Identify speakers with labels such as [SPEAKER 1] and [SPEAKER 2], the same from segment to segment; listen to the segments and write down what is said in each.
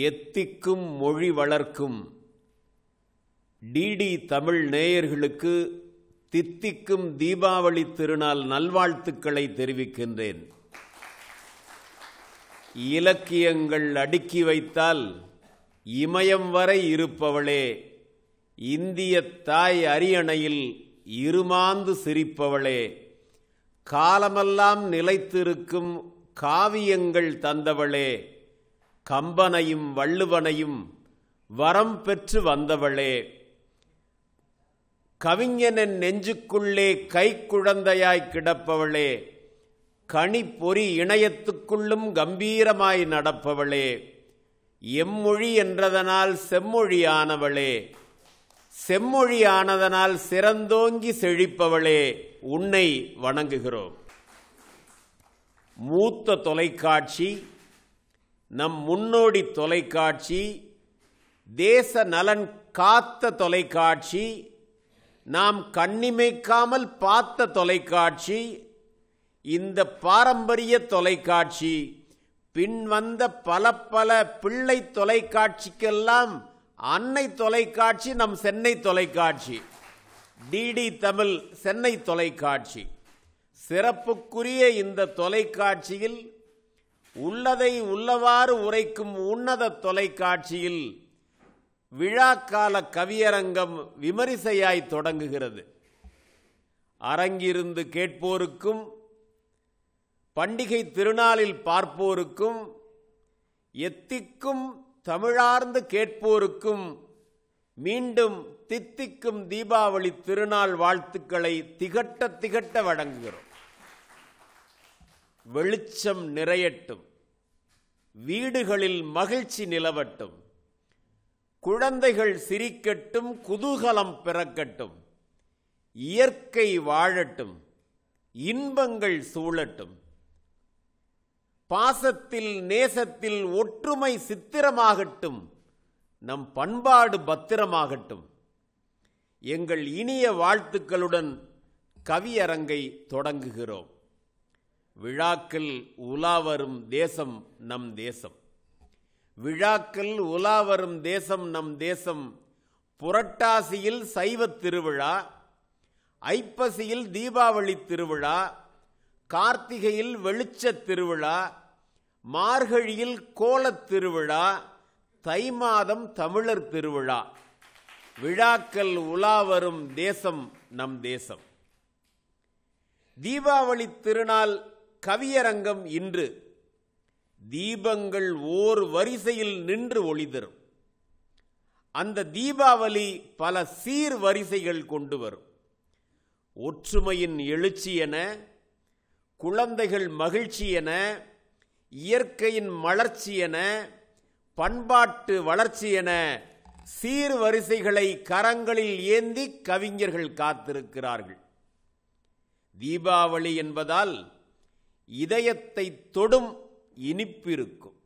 [SPEAKER 1] எத்திக்கும் மொழி வளர்க்கும் டிடி தமிழ் நேயர்களுக்கு தித்திக்கும் தீபாவளி திருநாள் நல்வாழ்த்துக்களை தெரிவிக்கின்றேன். இலக்கியங்கள் அடுக்கி வைத்தால் இமயம் வரை இருப்பவளே, இந்திய தாய் அரியணையில் இருமாந்து சிரிப்பவளே, காலமெல்லாம் நிலைத்திருக்கும் காவியங்கள் தந்தவளே, கம்பனையும் வள்ளுவனையும் வரம் பெற்று வந்தவளே, கவிஞனின் நெஞ்சுக்குள்ளே கைக்குழந்தையாய் கிடப்பவளே, கனிப்பொறி இணையத்துக்குள்ளும் கம்பீரமாய் நடப்பவளே, எம்மொழி என்றதனால் செம்மொழியானவளே, செம்மொழியானதனால் சிறந்தோங்கி செழிப்பவளே, உன்னை வணங்குகிறோம். மூத்த தொலைக்காட்சி, நம் முன்னோடி தொலைக்காட்சி, தேச நலன் காத்த தொலைக்காட்சி, நாம் கண்ணிமைக்காமல் பார்த்த தொலைக்காட்சி, இந்த பாரம்பரிய தொலைக்காட்சி பின்வந்த பல பல பிள்ளை தொலைக்காட்சிக்கெல்லாம் அன்னை தொலைக்காட்சி நம் சென்னை தொலைக்காட்சி, டிடி தமிழ் சென்னை தொலைக்காட்சி. சிறப்புக்குரிய இந்த தொலைக்காட்சியில் உள்ளதை உள்ளவாறு உரைக்கும் உன்னத தொலைக்காட்சியில் விழாக்கால கவியரங்கம் விமரிசையாய் தொடங்குகிறது. அரங்கிருந்து கேட்போருக்கும் பண்டிகை திருநாளில் பார்ப்போருக்கும் எத்திக்கும் தமிழார்ந்து கேட்போருக்கும் மீண்டும் தித்திக்கும் தீபாவளி திருநாள் வாழ்த்துக்களை திகட்ட திகட்ட வழங்குகிறோம். வெளிச்சம் நிறையட்டும், வீடுகளில் மகிழ்ச்சி நிலவட்டும், குழந்தைகள் சிரிக்கட்டும், குதூகலம் பிறக்கட்டும், இயற்கை வாழட்டும், இன்பங்கள் சூழட்டும், பாசத்தில் நேசத்தில் ஒற்றுமை சித்திரமாகட்டும், நம் பண்பாடு பத்திரமாகட்டும். எங்கள் இனிய வாழ்த்துக்களுடன் கவியரங்கை தொடங்குகிறோம். விழாக்கள் உலாவரும் தேசம் நம் தேசம், விழாக்கள் உலாவரும் தேசம் நம் தேசம். புரட்டாசியில் சைவ திருவிழா, ஐப்பசியில் தீபாவளி திருவிழா, கார்த்திகையில் வெளிச்ச திருவிழா, மார்கழியில் கோலத் திருவிழா, தை மாதம் தமிழர் திருவிழா. விழாக்கள் உலாவரும் தேசம் நம் தேசம். தீபாவளி திருநாள் கவியரங்கம் இன்று. தீபங்கள் ஓர் வரிசையில் நின்று ஒளிதரும். அந்த தீபாவளி பல சீர் வரிசைகள் கொண்டு வரும். ஒற்றுமையின் எழுச்சி என, குழந்தைகள் மகிழ்ச்சி என, இயற்கையின் மலர்ச்சி என, பண்பாட்டு வளர்ச்சி என சீர்வரிசைகளை கரங்களில் ஏந்தி கவிஞர்கள் காத்திருக்கிறார்கள். தீபாவளி என்பதால் இதயத்தை தொடும் இனிப்பிருக்கும்.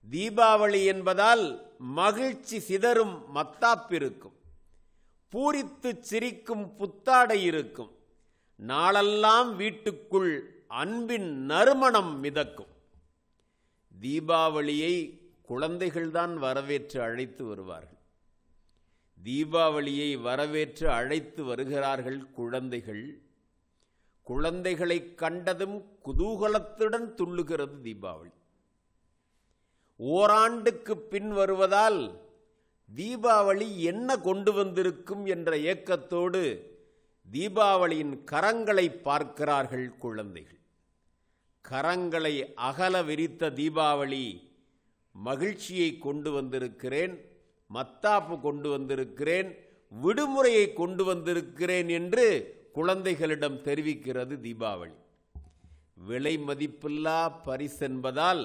[SPEAKER 1] தீபாவளி என்பதால் மகிழ்ச்சி சிதறும் மத்தாப்பிருக்கும். பூரித்து சிரிக்கும் புத்தாடை இருக்கும். நாளெல்லாம் வீட்டுக்குள் அன்பின் நறுமணம் மிதக்கும். தீபாவளியை குழந்தைகள்தான் வரவேற்று அழைத்து வருவார்கள். தீபாவளியை வரவேற்று அழைத்து வருகிறார்கள் குழந்தைகள். குழந்தைகளை கண்டதும் குதூகலத்துடன் துள்ளுகிறது தீபாவளி. ஓராண்டுக்கு பின் வருவதால் தீபாவளி என்ன கொண்டு வந்திருக்கும் என்ற ஏக்கத்தோடு தீபாவளியின் கரங்களை பார்க்கிறார்கள் குழந்தைகள். கரங்களை அகல விரித்த தீபாவளி மகிழ்ச்சியை கொண்டு வந்திருக்கிறேன், மத்தாப்பு கொண்டு வந்திருக்கிறேன், விடுமுறையை கொண்டு வந்திருக்கிறேன் என்று குழந்தைகளிடம் தெரிவிக்கிறது தீபாவளி. விலை மதிப்பில்லா பரிசென்பதால்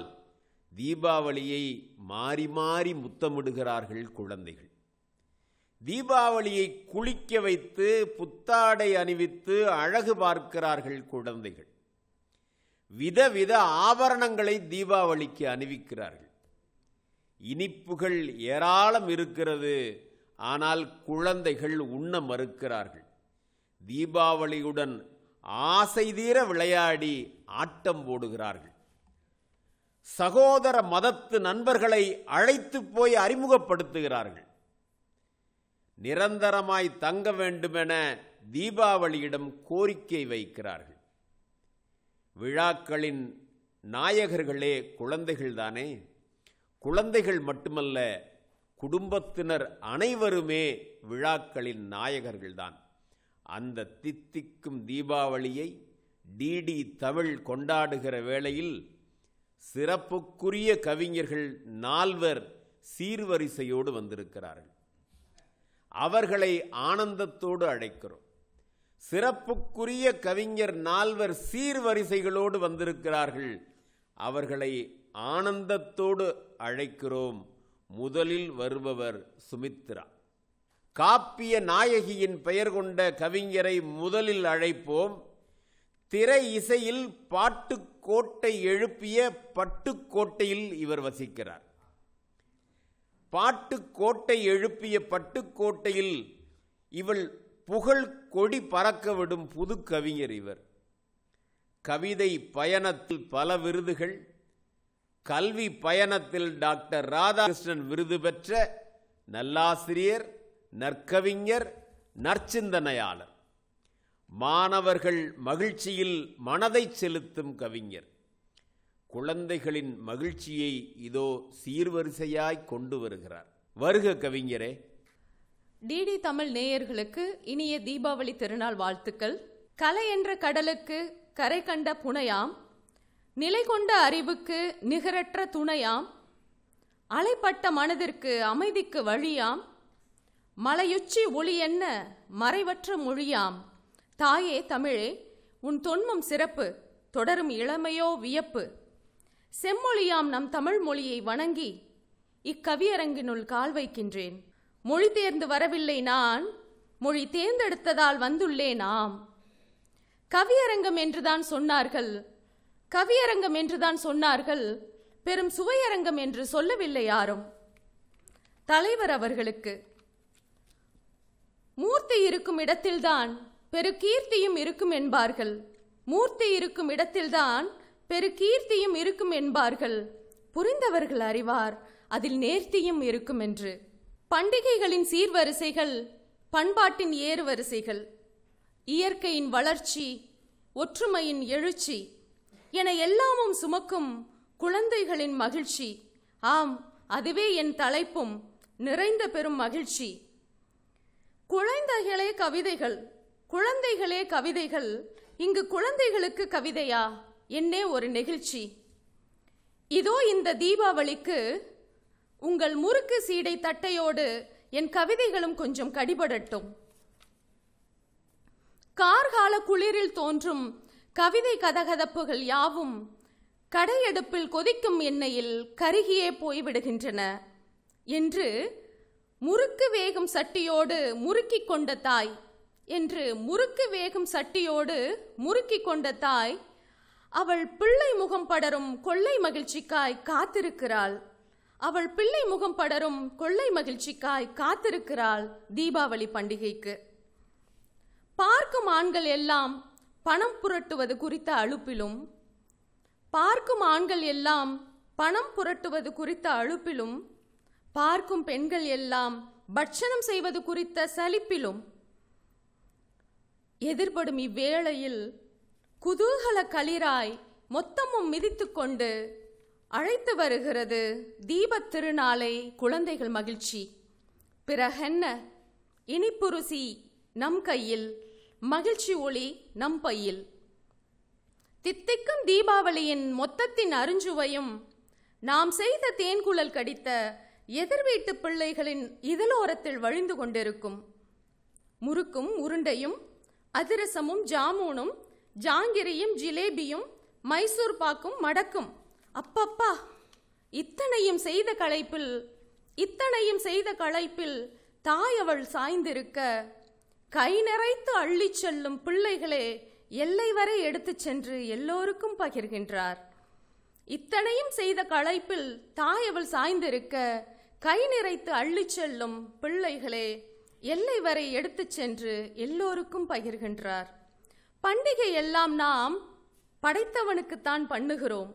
[SPEAKER 1] தீபாவளியை மாறி மாறி முத்தமிடுகிறார்கள் குழந்தைகள். தீபாவளியை குளிக்க வைத்து புத்தாடை அணிவித்து அழகு பார்க்கிறார்கள் குழந்தைகள். விதவித ஆபரணங்களை தீபாவளிக்கு அணிவிக்கிறார்கள். இனிப்புகள் ஏராளம் இருக்கிறது, ஆனால் குழந்தைகள் உண்ண மறுக்கிறார்கள். தீபாவளியுடன் ஆசை தீர விளையாடி ஆட்டம் போடுகிறார்கள். சகோதர மதத்து நண்பர்களை அழைத்து போய் அறிமுகப்படுத்துகிறார்கள். நிரந்தரமாய் தங்க வேண்டுமென தீபாவளியிடம் கோரிக்கை வைக்கிறார்கள். விழாக்களின் நாயகர்களே குழந்தைகள்தானே. குழந்தைகள் மட்டுமல்ல, குடும்பத்தினர் அனைவருமே விழாக்களின் நாயகர்கள்தான். அந்த தித்திக்கும் தீபாவளியை டிடி தமிழ் கொண்டாடுகிற வேளையில் சிறப்புக்குரிய கவிஞர்கள் 4 சீர்வரிசையோடு வந்திருக்கிறார்கள். அவர்களை ஆனந்தத்தோடு அழைக்கிறோம். சிறப்புக்குரிய கவிஞர் 4 சீர்வரிசைகளோடு வந்திருக்கிறார்கள். அவர்களை ஆனந்தத்தோடு அழைக்கிறோம். முதலில் வருபவர் சுமித்ரா. காப்பிய நாயகியின் பெயர் கொண்ட கவிஞரை முதலில் அழைப்போம். திரை இசையில் பாட்டுக்கோட்டை எழுப்பிய பட்டுக்கோட்டையில் இவர் வசிக்கிறார். பாட்டுக்கோட்டை எழுப்பிய பட்டுக்கோட்டையில் இவள் புகழ் கொடி பறக்க விடும் புது கவிஞர் இவர். கவிதை பயணத்தில் பல விருதுகள், கல்வி பயணத்தில் டாக்டர் ராதாகிருஷ்ணன் விருது பெற்ற நல்லாசிரியர், நற்கவிஞர், நற்சிந்தனையாளர். மாணவர்கள் மகிழ்ச்சியில் மனதை செலுத்தும் கவிஞர். குழந்தைகளின் மகிழ்ச்சியை இதோ சீர்வரிசையாய் கொண்டு வருகிறார். வருக கவிஞரே.
[SPEAKER 2] டிடி தமிழ் நேயர்களுக்கு இனிய தீபாவளி திருநாள் வாழ்த்துக்கள். கலை என்ற கடலுக்கு கரை கண்ட புனையாம், நிலை கொண்ட அறிவுக்கு நிகரற்ற துணையாம், அலைப்பட்ட மனதிற்கு அமைதிக்கு வழியாம், மலையுச்சி ஒளி என்ன மறைவற்ற மொழியாம், தாயே தமிழே உன் தொன்மம் சிறப்பு, தொடரும் இளமையோ வியப்பு, செம்மொழியாம் நம் தமிழ் மொழியை வணங்கி இக்கவியரங்கினுள் கால் வைக்கின்றேன். மொழி தேர்ந்து வரவில்லை நான், மொழி தேர்ந்தெடுத்ததால் வந்துள்ளேன் நாம். கவியரங்கம் என்றுதான் சொன்னார்கள், கவியரங்கம் என்றுதான் சொன்னார்கள், பெரும் சுவையரங்கம் என்று சொல்லவில்லை யாரும். தலைவர் அவர்களுக்கு மூர்த்தி இருக்கும் இடத்தில்தான் பெருகீர்த்தியும் இருக்கும் என்பார்கள். மூர்த்தி இருக்கும் இடத்தில்தான் பெருகீர்த்தியும் இருக்கும் என்பார்கள். புரிந்தவர்கள் அறிவார் அதில் நேர்த்தியும் இருக்கும் என்று. பண்டிகைகளின் சீர்வரிசைகள், பண்பாட்டின் ஏறுவரிசைகள், இயற்கையின் வளர்ச்சி, ஒற்றுமையின் எழுச்சி என எல்லாமும் சுமக்கும் குழந்தைகளின் மகிழ்ச்சி. ஆம், அதுவே என் தலைப்பும் நிறைந்த பெரும் மகிழ்ச்சி. குழந்தைகளே கவிதைகள், குழந்தைகளே கவிதைகள், இங்கு குழந்தைகளுக்கு கவிதையா என்னே ஒரு நெகிழ்ச்சி. இதோ இந்த தீபாவளிக்கு உங்கள் முறுக்கு சீடை தட்டையோடு என் கவிதைகளும் கொஞ்சம் கடிபடட்டும். கார்கால குளிரில் தோன்றும் கவிதை கதகதப்புகள் யாவும் கடையெடுப்பில் கொதிக்கும் எண்ணெயில் கருகியே போய்விடுகின்றன என்று முறுக்கு வேகும் சட்டியோடு முறுக்கி கொண்ட தாய் என்று முறுக்கு வேகும் சட்டியோடு முறுக்கி கொண்ட தாய் அவள் பிள்ளை முகம் படரும் கொள்ளை மகிழ்ச்சிக்காய் காத்திருக்கிறாள். அவள் பிள்ளை முகம் படரும் கொள்ளை மகிழ்ச்சிக்காய் காத்திருக்கிறாள் தீபாவளி பண்டிகைக்கு. பார்க்கும் ஆண்கள் எல்லாம் பணம் புரட்டுவது குறித்த அலுப்பிலும், பார்க்கும் ஆண்கள் எல்லாம் பணம் புரட்டுவது குறித்த அலுப்பிலும், பார்க்கும் பெண்கள் எல்லாம் பட்சணம் செய்வது குறித்த சலிப்பிலும் எதிர்படும் இவ்வேளையில் குதூகல களிராய் மொத்தமும் மிதித்து கொண்டு அழைத்து வருகிறது தீபத் திருநாளை குழந்தைகள் மகிழ்ச்சி. பிறகென்ன, இனிப்பு ருசி நம் கையில், மகிழ்ச்சி ஒளி நம் பையில். தித்திக்கும் தீபாவளியின் மொத்தத்தின் அருஞ்சுவையும் நாம் செய்த தேன்குழல் கடித்த எதிர் வீட்டு பிள்ளைகளின் இதழோரத்தில் வழிந்து கொண்டிருக்கும். முறுக்கும் உருண்டையும் அதிரசமும் ஜாமூனும் ஜாங்கிரியும் ஜிலேபியும் மைசூர் பாக்கும் மடக்கும், அப்பப்பா, இத்தனையும் செய்த களைப்பில் தாயவள் சாய்ந்திருக்க கை நிறைத்து அள்ளி செல்லும் பிள்ளைகளே எல்லை வரை எடுத்துச் சென்று எல்லோருக்கும் பகிர்கின்றார். இத்தனையும் செய்த களைப்பில் தாயவள் சாய்ந்திருக்க கை நிறைத்து அள்ளி செல்லும் பிள்ளைகளே எல்லை வரை எடுத்துச் சென்று எல்லோருக்கும் பகிர்கின்றார். பண்டிகை எல்லாம் நாம் படைத்தவனுக்குத்தான் பண்ணுகிறோம்.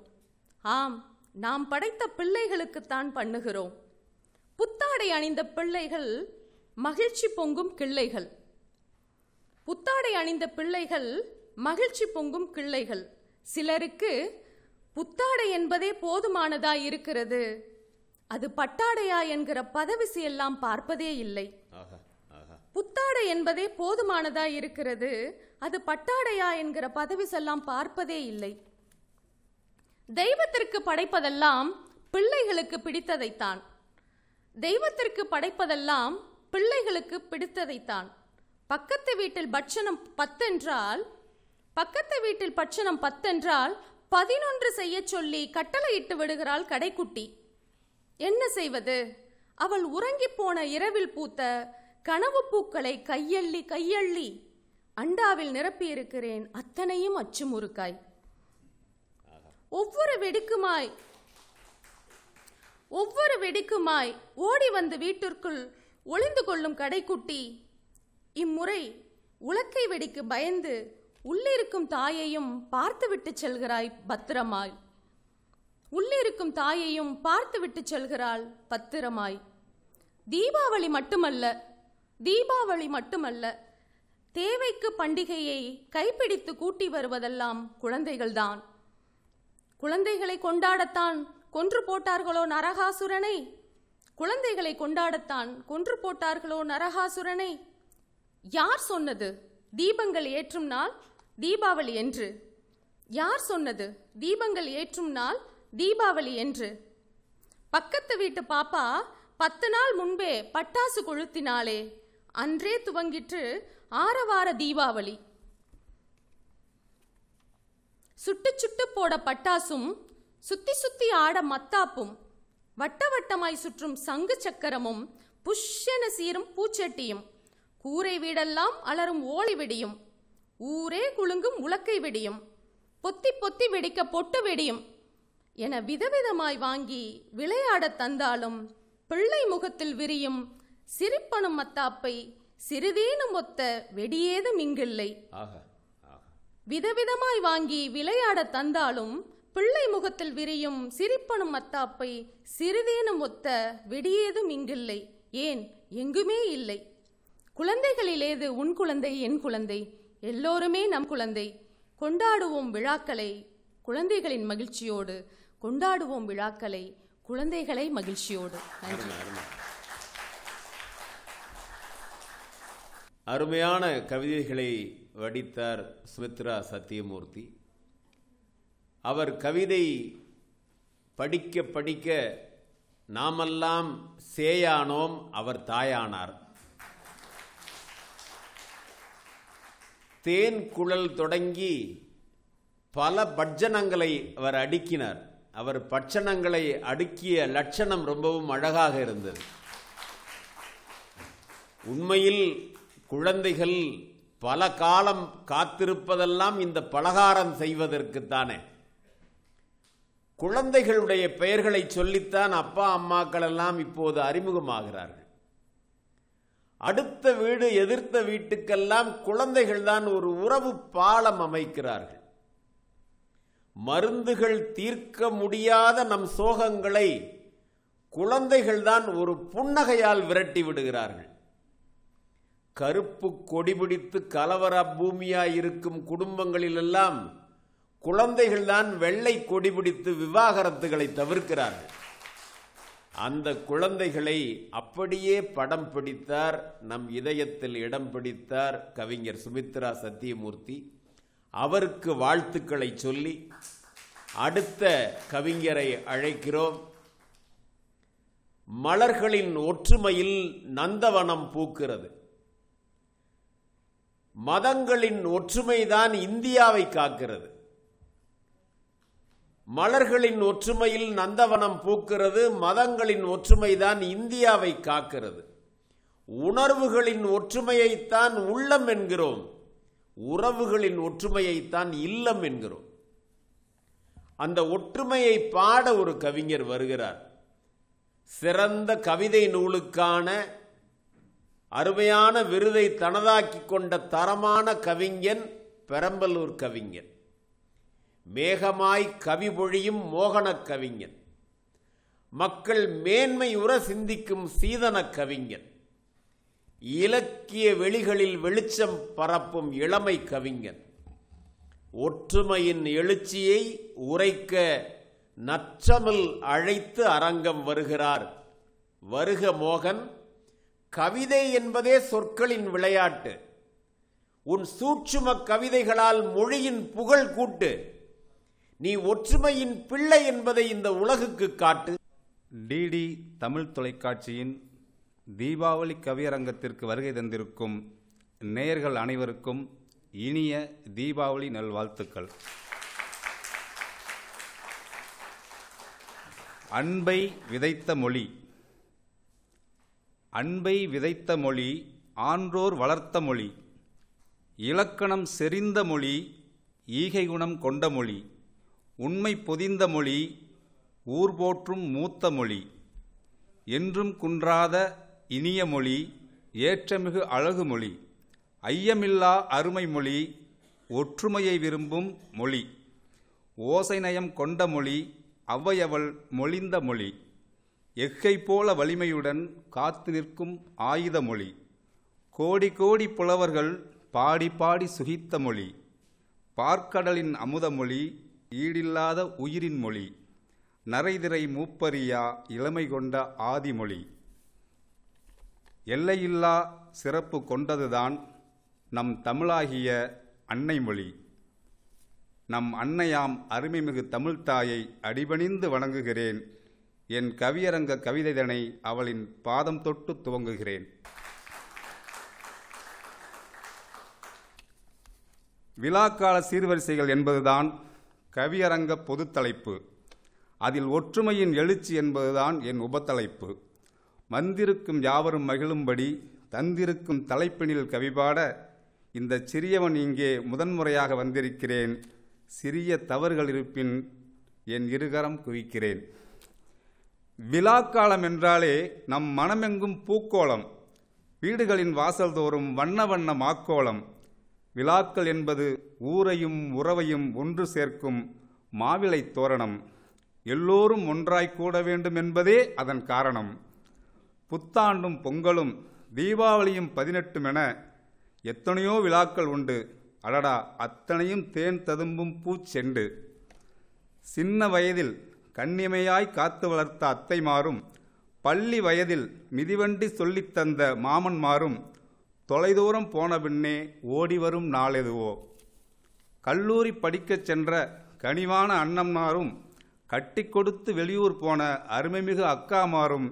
[SPEAKER 2] ஆம், நாம் படைத்த பிள்ளைகளுக்குத்தான் பண்ணுகிறோம். புத்தாடை அணிந்த பிள்ளைகள் மகிழ்ச்சி பொங்கும் கிள்ளைகள். புத்தாடை அணிந்த பிள்ளைகள் மகிழ்ச்சி பொங்கும் கிள்ளைகள். சிலருக்கு புத்தாடை என்பதே போதுமானதாய் இருக்கிறது. அது பட்டாடையா என்கிற பதவிசி எல்லாம் பார்ப்பதே இல்லை. புத்தாடை என்பதே போதுமானதாய் இருக்கிறது. அது பட்டாடையா என்கிற பதவிசெல்லாம் பார்ப்பதே இல்லை. தெய்வத்திற்கு படைப்பதெல்லாம் பிள்ளைகளுக்கு பிடித்ததைத்தான். தெய்வத்திற்கு படைப்பதெல்லாம் பிள்ளைகளுக்கு பிடித்ததைத்தான். பக்கத்து வீட்டில் பட்சணம் 10 என்றால் 11 செய்ய சொல்லி கட்டளையிட்டு விடுகிறாள் கடைக்குட்டி. என்ன செய்வது? அவள் உறங்கி போன இரவில் பூத்த கனவு பூக்களை கையள்ளி அண்டாவில் நிரப்பியிருக்கிறேன், அத்தனையும் அச்சு முறுக்காய். ஒவ்வொரு வெடிக்குமாய் ஓடி வந்து வீட்டிற்குள் ஒளிந்து கொள்ளும் கடைக்குட்டி இம்முறை உலக்கை வெடிக்கு பயந்து உள்ளிருக்கும் தாயையும் பார்த்துவிட்டு செல்கிறாய் பத்திரமாய். உள்ளிருக்கும் தாயையும் பார்த்துவிட்டு செல்கிறாள் பத்திரமாய். தீபாவளி மட்டுமல்ல, தேவைக்கு பண்டிகையை கைப்பிடித்து கூட்டி வருவதெல்லாம் குழந்தைகள்தான். குழந்தைகளை கொண்டாடத்தான் கொன்று போட்டார்களோ நரகாசுரனை? குழந்தைகளை கொண்டாடத்தான் கொன்று போட்டார்களோ நரகாசுரனை? யார் சொன்னது தீபங்கள் ஏற்றும் நாள் தீபாவளி என்று? யார் சொன்னது தீபங்கள் ஏற்றும் நாள் தீபாவளி என்று? பக்கத்து வீட்டு பாப்பா 10 நாள் முன்பே பட்டாசு கொளுத்தினாலே, அன்றே துவங்கிற்று ஆரவார தீபாவளி. சுட்டு சுட்டு போட பட்டாசும், சுத்தி சுத்தி ஆட மத்தாப்பும், வட்ட வட்டமாய் சுற்றும் சங்கு சக்கரமும், புஷ்ஷென சீரும் பூச்சட்டியும், கூரை வீடெல்லாம் அலரும் ஓலி வெடியும், ஊரே குலுங்கும் உலக்கை வெடியும், பொத்தி பொத்தி வெடிக்க பொட்டு வெடியும் என விதவிதமாய் வாங்கி விளையாடத் தந்தாலும் பிள்ளை முகத்தில் விரியும் சிரிப்பனும் மத்தாப்பை சிறிதேனும் ஒத்த வெடியேதும் இங்கில்லை. விதவிதமாய் வாங்கி விளையாடத் தந்தாலும் பிள்ளை முகத்தில் விரியும் சிரிப்பனும் மத்தாப்பை சிறிதேனும் ஒத்த வெடியேதும் இங்கில்லை. ஏன், எங்குமே இல்லை. குழந்தைகளிலேது உன் குழந்தை என் குழந்தை, எல்லோருமே நம் குழந்தை. கொண்டாடுவோம் விழாக்களை குழந்தைகளின் மகிழ்ச்சியோடு, கொண்டாடுவோம் விழாக்களை குழந்தைகளை மகிழ்ச்சியோடு.
[SPEAKER 1] அருமையான கவிதைகளை வடித்தார் சுமித்ரா சத்தியமூர்த்தி. அவர் கவிதை படிக்க படிக்க நாமெல்லாம் சேயானோம், அவர் தாயானார். தேன் குழல் தொடங்கி பல பட்சணங்களை அவர் அடுக்கினார். அவர் பட்சணங்களை அடுக்கிய லட்சணம் ரொம்பவும் அழகாக இருந்தது. உண்மையில் குழந்தைகள் பல காலம் காத்திருப்பதெல்லாம் இந்த பலகாரம் செய்வதற்குத்தானே. குழந்தைகளுடைய பெயர்களை சொல்லித்தான் அப்பா அம்மாக்கள் எல்லாம் இப்போது அறிமுகமாகிறார்கள். அடுத்த வீடு எதிர்த்த வீட்டுக்கெல்லாம் குழந்தைகள் தான் ஒரு உறவு பாலம் அமைக்கிறார்கள். மருந்துகள் தீர்க்க முடியாத நம் சோகங்களை குழந்தைகள் தான் ஒரு புன்னகையால் விரட்டி விடுகிறார்கள். கருப்பு கொடி பிடித்து கலவர பூமியாய் இருக்கும் குடும்பங்களிலெல்லாம் குழந்தைகள் தான் வெள்ளை கொடி பிடித்து விவாகரத்துகளை தவிர்க்கிறார்கள். அந்த குழந்தைகளை அப்படியே படம் பிடித்தார், நம் இதயத்தில் இடம் பிடித்தார் கவிஞர் சுமித்ரா சத்தியமூர்த்தி. அவருக்கு வாழ்த்துக்களை சொல்லி அடுத்த கவிஞரை அழைக்கிறோம். மலர்களின் ஒற்றுமையில் நந்தவனம் பூக்கிறது. மதங்களின் ஒற்றுமைதான் இந்தியாவை காக்கிறது. மலர்களின் ஒற்றுமையில் நந்தவனம் பூக்கிறது, மதங்களின் ஒற்றுமைதான் இந்தியாவை காக்கிறது. உணர்வுகளின் ஒற்றுமையைத்தான் உள்ளம் என்கிறோம், உறவுகளின் ஒற்றுமையைத்தான் இல்லம் என்கிறோம். அந்த ஒற்றுமையை பாட ஒரு கவிஞர் வருகிறார். சிறந்த கவிதை நூலுக்கான அருமையான விருதை தனதாக்கி கொண்ட தரமான கவிஞன் பெரம்பலூர் கவிஞன். மேகமாய் கவி பொழியும் மோகன கவிஞன். மக்கள் மேன்மையுற சிந்திக்கும் சீதன கவிஞன், இலக்கிய வெளிகளில் வெளிச்சம் பரப்பும் இளமை கவிஞன், ஒற்றுமையின் எழுச்சியை உரைக்க நற்றமிழ் அழைத்து அரங்கம் வருகிறார். வருக மோகன். கவிதை என்பதே சொற்களின் விளையாட்டு. உன் சூட்சும கவிதைகளால் மொழியின் புகழ் கூட்டு. நீ ஒற்றுமையின் பிள்ளை என்பதை இந்த உலகுக்கு காட்டு.
[SPEAKER 3] டிடி தமிழ் தொலைக்காட்சியின் தீபாவளி கவியரங்கத்திற்கு வருகை தந்திருக்கும் நேயர்கள் அனைவருக்கும் இனிய தீபாவளி நல்வாழ்த்துக்கள். அன்பை விதைத்த மொழி. அன்பை விதைத்த மொழி, ஆன்றோர் வளர்த்த மொழி, இலக்கணம் செறிந்த மொழி, ஈகை குணம் கொண்ட மொழி, உண்மை பொதிந்த மொழி, ஊர் போற்றும் மூத்த மொழி, என்றும் குன்றாத இனிய மொழி, ஏற்றமிகு அழகு மொழி, ஐயமில்லா அருமை மொழி, ஒற்றுமையை விரும்பும் மொழி, ஓசை நயம் கொண்ட மொழி, ஔவையவள் மொழிந்த மொழி, எஃகை போல வலிமையுடன் காத்து நிற்கும் ஆயுத மொழி, கோடி கோடி புலவர்கள் பாடி பாடி சுகித்த மொழி, பார்க்கடலின் அமுத மொழி, ஈடில்லாத உயிரின் மொழி, நரைதிரை மூப்பரியா இளமை கொண்ட ஆதிமொழி, எல்லையில்லா சிறப்பு கொண்டதுதான் நம் தமிழாகிய அன்னை மொழி. நம் அன்னையாம் அருமைமிகு தமிழ்த்தாயை அடிபணிந்து வணங்குகிறேன். என் கவியரங்க கவிதைதனை அவளின் பாதம் தொட்டு துவங்குகிறேன். விழாக்கால சீர்வரிசைகள் என்பதுதான் கவியரங்க பொதுத்தலைப்பு. அதில் ஒற்றுமையின் எழுச்சி என்பதுதான் என் உபத்தலைப்பு. வந்திருக்கும் யாவரும் மகிழும்படி தந்திருக்கும் தலைப்பினில் கவிபாட இந்த சிறியவன் இங்கே முதன்முறையாக வந்திருக்கிறேன். சிறிய தவறுகள் இருப்பின் என் இருகரம் குவிக்கிறேன். விழாக்காலம் என்றாலே நம் மனமெங்கும் பூக்கோளம், வீடுகளின் வாசல் தோறும் வண்ண வண்ண மாக்கோளம். விழாக்கள் என்பது ஊரையும் உறவையும் ஒன்று சேர்க்கும் மாவிலை தோரணம். எல்லோரும் ஒன்றாய் கூட வேண்டும் என்பதே அதன் காரணம். புத்தாண்டும் பொங்கலும் தீபாவளியும் 18 என எத்தனையோ விழாக்கள் உண்டு. அடடா, அத்தனையும் தேன் ததும்பும் பூச்செண்டு. சின்ன வயதில் கண்ணிமையாய் காத்து வளர்த்த அத்தைமாரும், பள்ளி வயதில் மிதிவண்டி சொல்லித் தந்த மாமன்மாரும், தொலைதூரம் போன பின்னே ஓடிவரும் நாளெதுவோ. கல்லூரி படிக்கச் சென்ற கனிவான அண்ணம்மாரும், கட்டி கொடுத்து வெளியூர் போன அருமைமிகு அக்காமாரும்,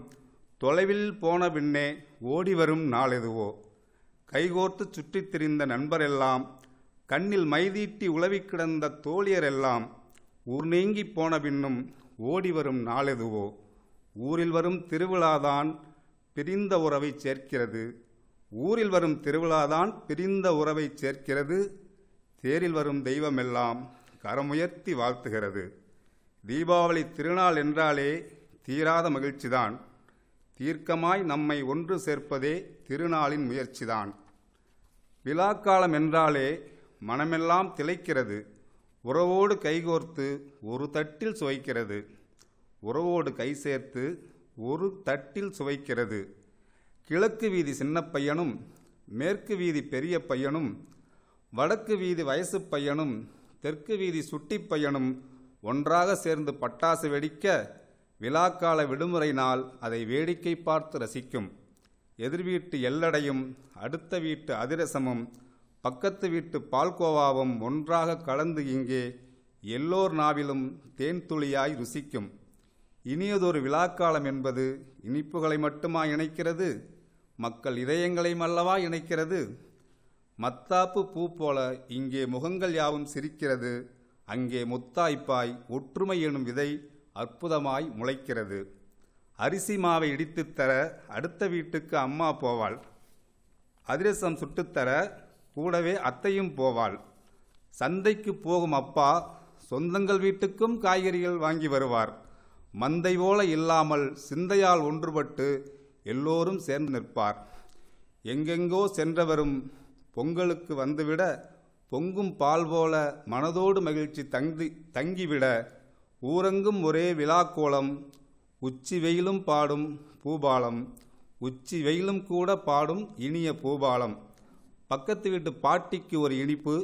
[SPEAKER 3] தொலைவில் போன பின்னே ஓடிவரும் நாளெதுவோ. கைகோர்த்து சுற்றித் திரிந்த நண்பரெல்லாம், கண்ணில் மைதீட்டி உலவிக் கிடந்த தோழியரெல்லாம், ஊர் நீங்கி போன பின்னும் ஓடிவரும் நாளெதுவோ. ஊரில் வரும் திருவிழாதான் பிரிந்த உறவை சேர்க்கிறது. ஊரில் வரும் திருவிழாதான் பிரிந்த உறவை சேர்க்கிறது. தேரில் வரும் தெய்வமெல்லாம் கரமுயர்த்தி வாழ்த்துகிறது. தீபாவளி திருநாள் என்றாலே தீராத மகிழ்ச்சிதான். தீர்க்கமாய் நம்மை ஒன்று சேர்ப்பதே திருநாளின் முயற்சிதான். விழாக்காலம் என்றாலே மனமெல்லாம் திளைக்கிறது. உறவோடு கைகோர்த்து ஒரு தட்டில் சுவைக்கிறது. உறவோடு கை சேர்த்து ஒரு தட்டில் சுவைக்கிறது. கிழக்கு வீதி சின்ன பையனும், மேற்கு வீதி பெரிய பையனும், வடக்கு வீதி வயசு பையனும், தெற்கு வீதி சுட்டி பையனும் ஒன்றாக சேர்ந்து பட்டாசு வெடிக்க, விழாக்கால விடுமுறை நாள் அதை வேடிக்கை பார்த்து ரசிக்கும். எதிர்வீட்டு எல்லடையும், அடுத்த வீட்டு அதிரசமும், பக்கத்து வீட்டு பால்கோவாவும் ஒன்றாக கலந்து இங்கே எல்லோர் நாவிலும் தேன் துளியாய் ருசிக்கும். இனியதொரு விழாக்காலம் என்பது இனிப்புகளை மட்டுமா இணைக்கிறது? மக்கள் இதயங்களையும் அல்லவா இணைக்கிறது. மத்தாப்பு பூ போல இங்கே முகங்கள் யாவும் சிரிக்கிறது. அங்கே முத்தாய்ப்பாய் ஒற்றுமை எனும் விதை அற்புதமாய் முளைக்கிறது. அரிசி மாவை இடித்துத் தர அடுத்த வீட்டுக்கு அம்மா போவாள். அதிரசம் சுட்டுத்தர கூடவே அத்தையும் போவாள். சந்தைக்கு போகும் அப்பா சொந்தங்கள் வீட்டுக்கும் காய்கறிகள் வாங்கி வருவார். மந்தை போல இல்லாமல் சிந்தையால் ஒன்றுபட்டு எல்லோரும் சேர்ந்து நிற்பார். எங்கெங்கோ சென்றவரும் பொங்கலுக்கு வந்துவிட, பொங்கும் பால் போல மனதோடு மகிழ்ச்சி தங்கிவிட, ஊரெங்கும் ஒரே விழாக்கோலம், உச்சி வெயிலும் பாடும் பூபாலம், உச்சி வெயிலும் கூட பாடும் இனிய பூபாலம். பக்கத்து வீட்டு பாட்டிக்கு ஒரு இனிப்பு,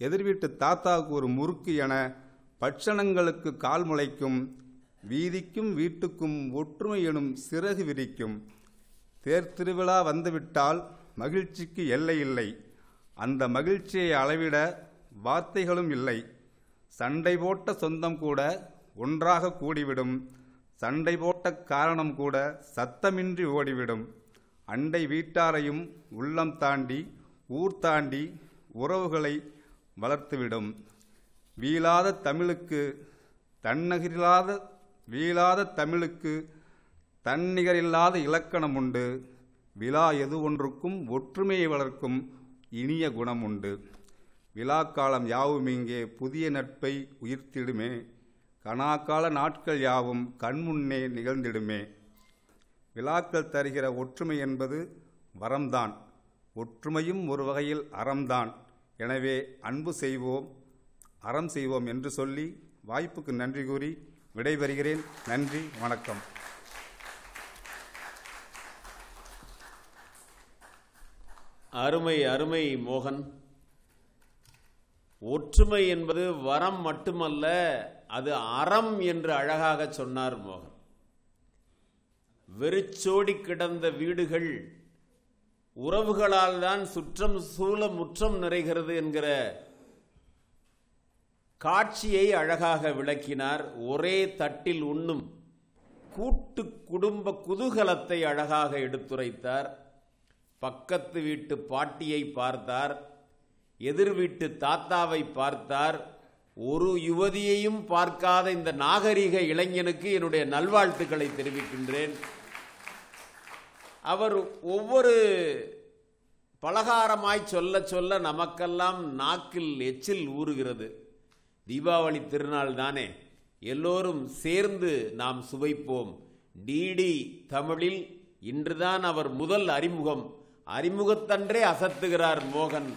[SPEAKER 3] எதிர் வீட்டு தாத்தாவுக்கு ஒரு முறுக்கு என பட்சணங்களுக்கு கால் முளைக்கும். வீதிக்கும் வீட்டுக்கும் ஒற்றுமை எனும் சிறகு விரிக்கும். தேர் திருவிழா வந்துவிட்டால் மகிழ்ச்சிக்கு எல்லை இல்லை. அந்த மகிழ்ச்சியை அளவிட வார்த்தைகளும் இல்லை. சண்டை போட்ட சொந்தம் கூட ஒன்றாக கூடிவிடும். சண்டை போட்ட காரணம் கூட சத்தமின்றி ஓடிவிடும். அண்டை வீட்டாரையும் உள்ளம் தாண்டி ஊர் தாண்டி உறவுகளை வளர்த்துவிடும். வீழாத தமிழுக்கு தன்னிகரில்லாத இலக்கணம் உண்டு. விழா எது ஒன்றுக்கும் ஒற்றுமையை வளர்க்கும் இனிய குணம் உண்டு. விழாக்காலம் யாவும் இங்கே புதிய நட்பை உயிர்த்திடுமே. கனாக்கால நாட்கள் யாவும் கண்முன்னே நிகழ்ந்திடுமே. விழாக்கள் தருகிற ஒற்றுமை என்பது வரம்தான். ஒற்றுமையும் ஒரு வகையில் அறம்தான். எனவே அன்பு செய்வோம், அறம் செய்வோம் என்று சொல்லி வாய்ப்புக்கு நன்றி கூறி விடைபெறுகிறேன். நன்றி, வணக்கம்.
[SPEAKER 1] அருமை அருமை மோகன். ஒற்றுமை என்பது வரம் மட்டுமல்ல, அது அறம் என்று அழகாக சொன்னார் மோகன். வெறிச்சோடி கிடந்த வீடுகள் உறவுகளால் தான் சுற்றம் சூழ முற்றம் நிறைகிறது என்கிற காட்சியை அழகாக விளக்கினார். ஒரே தட்டில் உண்ணும் கூட்டு குடும்ப குதூகலத்தை அழகாக எடுத்துரைத்தார். பக்கத்து வீட்டு பாட்டியை பார்த்தார், எதிர் வீட்டு தாத்தாவை பார்த்தார். ஒரு யுவதியையும் பார்க்காத இந்த நாகரிக இளைஞனுக்கு என்னுடைய நல்வாழ்த்துக்களை தெரிவிக்கின்றேன். அவர் ஒவ்வொரு பலகாரமாய் சொல்ல சொல்ல நமக்கெல்லாம் நாக்கில் எச்சில் ஊறுகிறது. தீபாவளி திருநாள் தானே, எல்லோரும் சேர்ந்து நாம் சுவைப்போம். டிடி தமிழில் இன்றுதான் அவர் முதல் அறிமுகத்தன்றே அசத்துகிறார் மோகன்.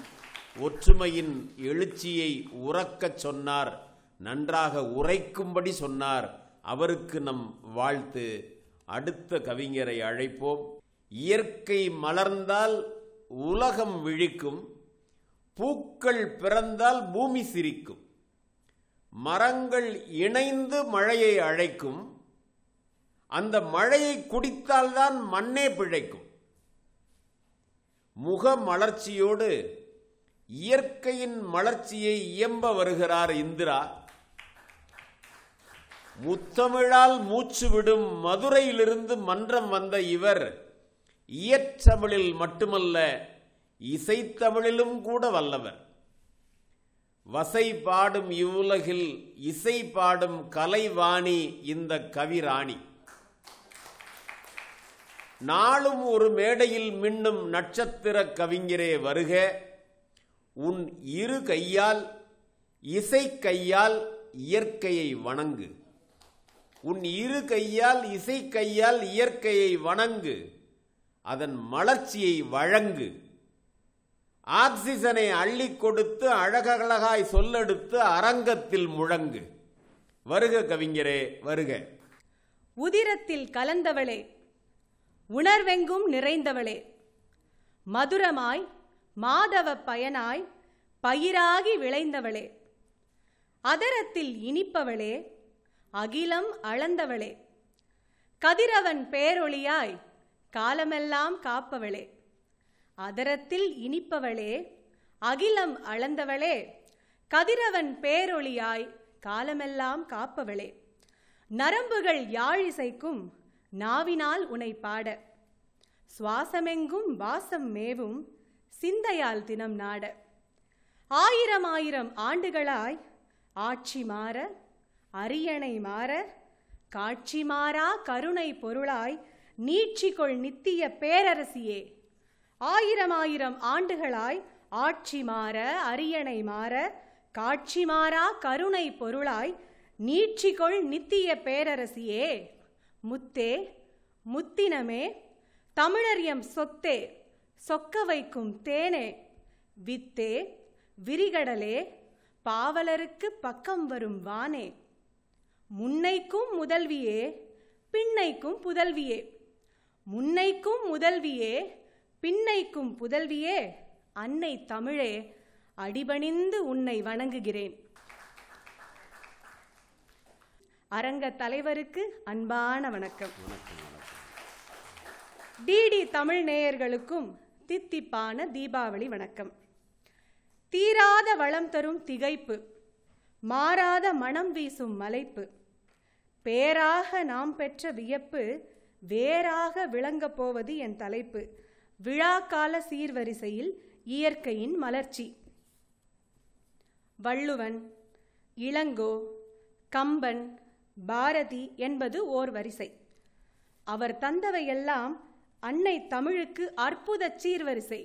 [SPEAKER 1] ஒற்றுமையின் எழுச்சியை உறக்கச் சொன்னார், நன்றாக உரைக்கும்படி சொன்னார். அவருக்கு நம் வாழ்த்து. அடுத்த கவிஞரை அழைப்போம். இயற்கை மலர்ந்தால் உலகம் விழிக்கும், பூக்கள் பிறந்தால் பூமி சிரிக்கும், மரங்கள் இணைந்து மழையை அழைக்கும், அந்த மழையை குடித்தால்தான் மண்ணே பிழைக்கும். முக மலர்ச்சியோடு இயற்கையின் மலர்ச்சியை இயம்ப வருகிறார் இந்திரா. முத்தமிழால் மூச்சு விடும் மதுரையிலிருந்து மன்றம் வந்த இவர் இயற்றமிழில் மட்டுமல்ல, இசைத்தமிழிலும் கூட வல்லவர். வசை பாடும் இவ்வுலகில் இசை பாடும் கலைவாணி இந்த கவிராணி. நாளும் ஒரு மேடையில் மின்னும் நட்சத்திர கவிஞரே வருக. உன் இரு கையால் இசை கையால் இயற்கையை வணங்கு. உன் இரு கையால் இசை கையால் இயற்கையை வணங்கு. அதன் மலர்ச்சியை வழங்கு. ஆக்சிஜனை அள்ளி கொடுத்து அழகழகாய் சொல்லெடுத்து அரங்கத்தில் முழங்கு. வருக கவிஞரே, வருக.
[SPEAKER 4] உதிரத்தில் கலந்தவளே, உணர்வெங்கும் நிறைந்தவளே, மதுரமாய் மாதவ பயனாய் பயிராகி விளைந்தவளே, அதரத்தில் இனிப்பவளே, அகிலம் அளந்தவளே, கதிரவன் பேரொளியாய் காலமெல்லாம் காப்பவளே, அதரத்தில் இனிப்பவளே, அகிலம் அளந்தவளே, கதிரவன் பேரொளியாய் காலமெல்லாம் காப்பவளே, நரம்புகள் யாழிசைக்கும் நாவினால் உனை பாட, சுவாசமெங்கும் வாசம் மேவும் சிந்தையால் தினம் நாட, ஆயிரம் ஆயிரம் ஆண்டுகளாய் ஆட்சி மாற அரியணை மாற காட்சி மாறா கருணை பொருளாய் நீட்சிகொள் நித்திய பேரரசியே, ஆயிரம் ஆயிரம் ஆண்டுகளாய் ஆட்சி மாற அரியணை மாற காட்சி மாறா கருணை பொருளாய் நீட்சிகொள் நித்திய பேரரசியே, முத்தே முத்தினமே தமிழர் எம் சொத்தே சொக்க வைக்கும் தேனே, வித்தே விரிகடலே பாவலருக்கு பக்கம் வரும் வானே, முன்னைக்கும் முதல்வியே பின்னைக்கும் புதல்வியே, முன்னைக்கும் முதல்வியே, பின்னைக்கும் புதல்வியே, அன்னை தமிழே, அடிபணிந்து உன்னை வணங்குகிறேன். அரங்க தலைவருக்கு அன்பான வணக்கம். டிடி தமிழ் நேயர்களுக்கும் தித்திப்பான தீபாவளி வணக்கம். தீராத வளம் தரும் திகைப்பு, மாறாத மனம் வீசும் மலைப்பு, பேராக நாம் பெற்ற வியப்பு, வேறாக விளங்கப் போவது என் தலைப்பு. விழாக்கால சீர்வரிசையில் இயற்கையின் மலர்ச்சி. வள்ளுவன், இளங்கோ, கம்பன், பாரதி என்பது ஓர் வரிசை. அவர் தந்தவையெல்லாம் அன்னை தமிழுக்கு அற்புத சீர்வரிசை.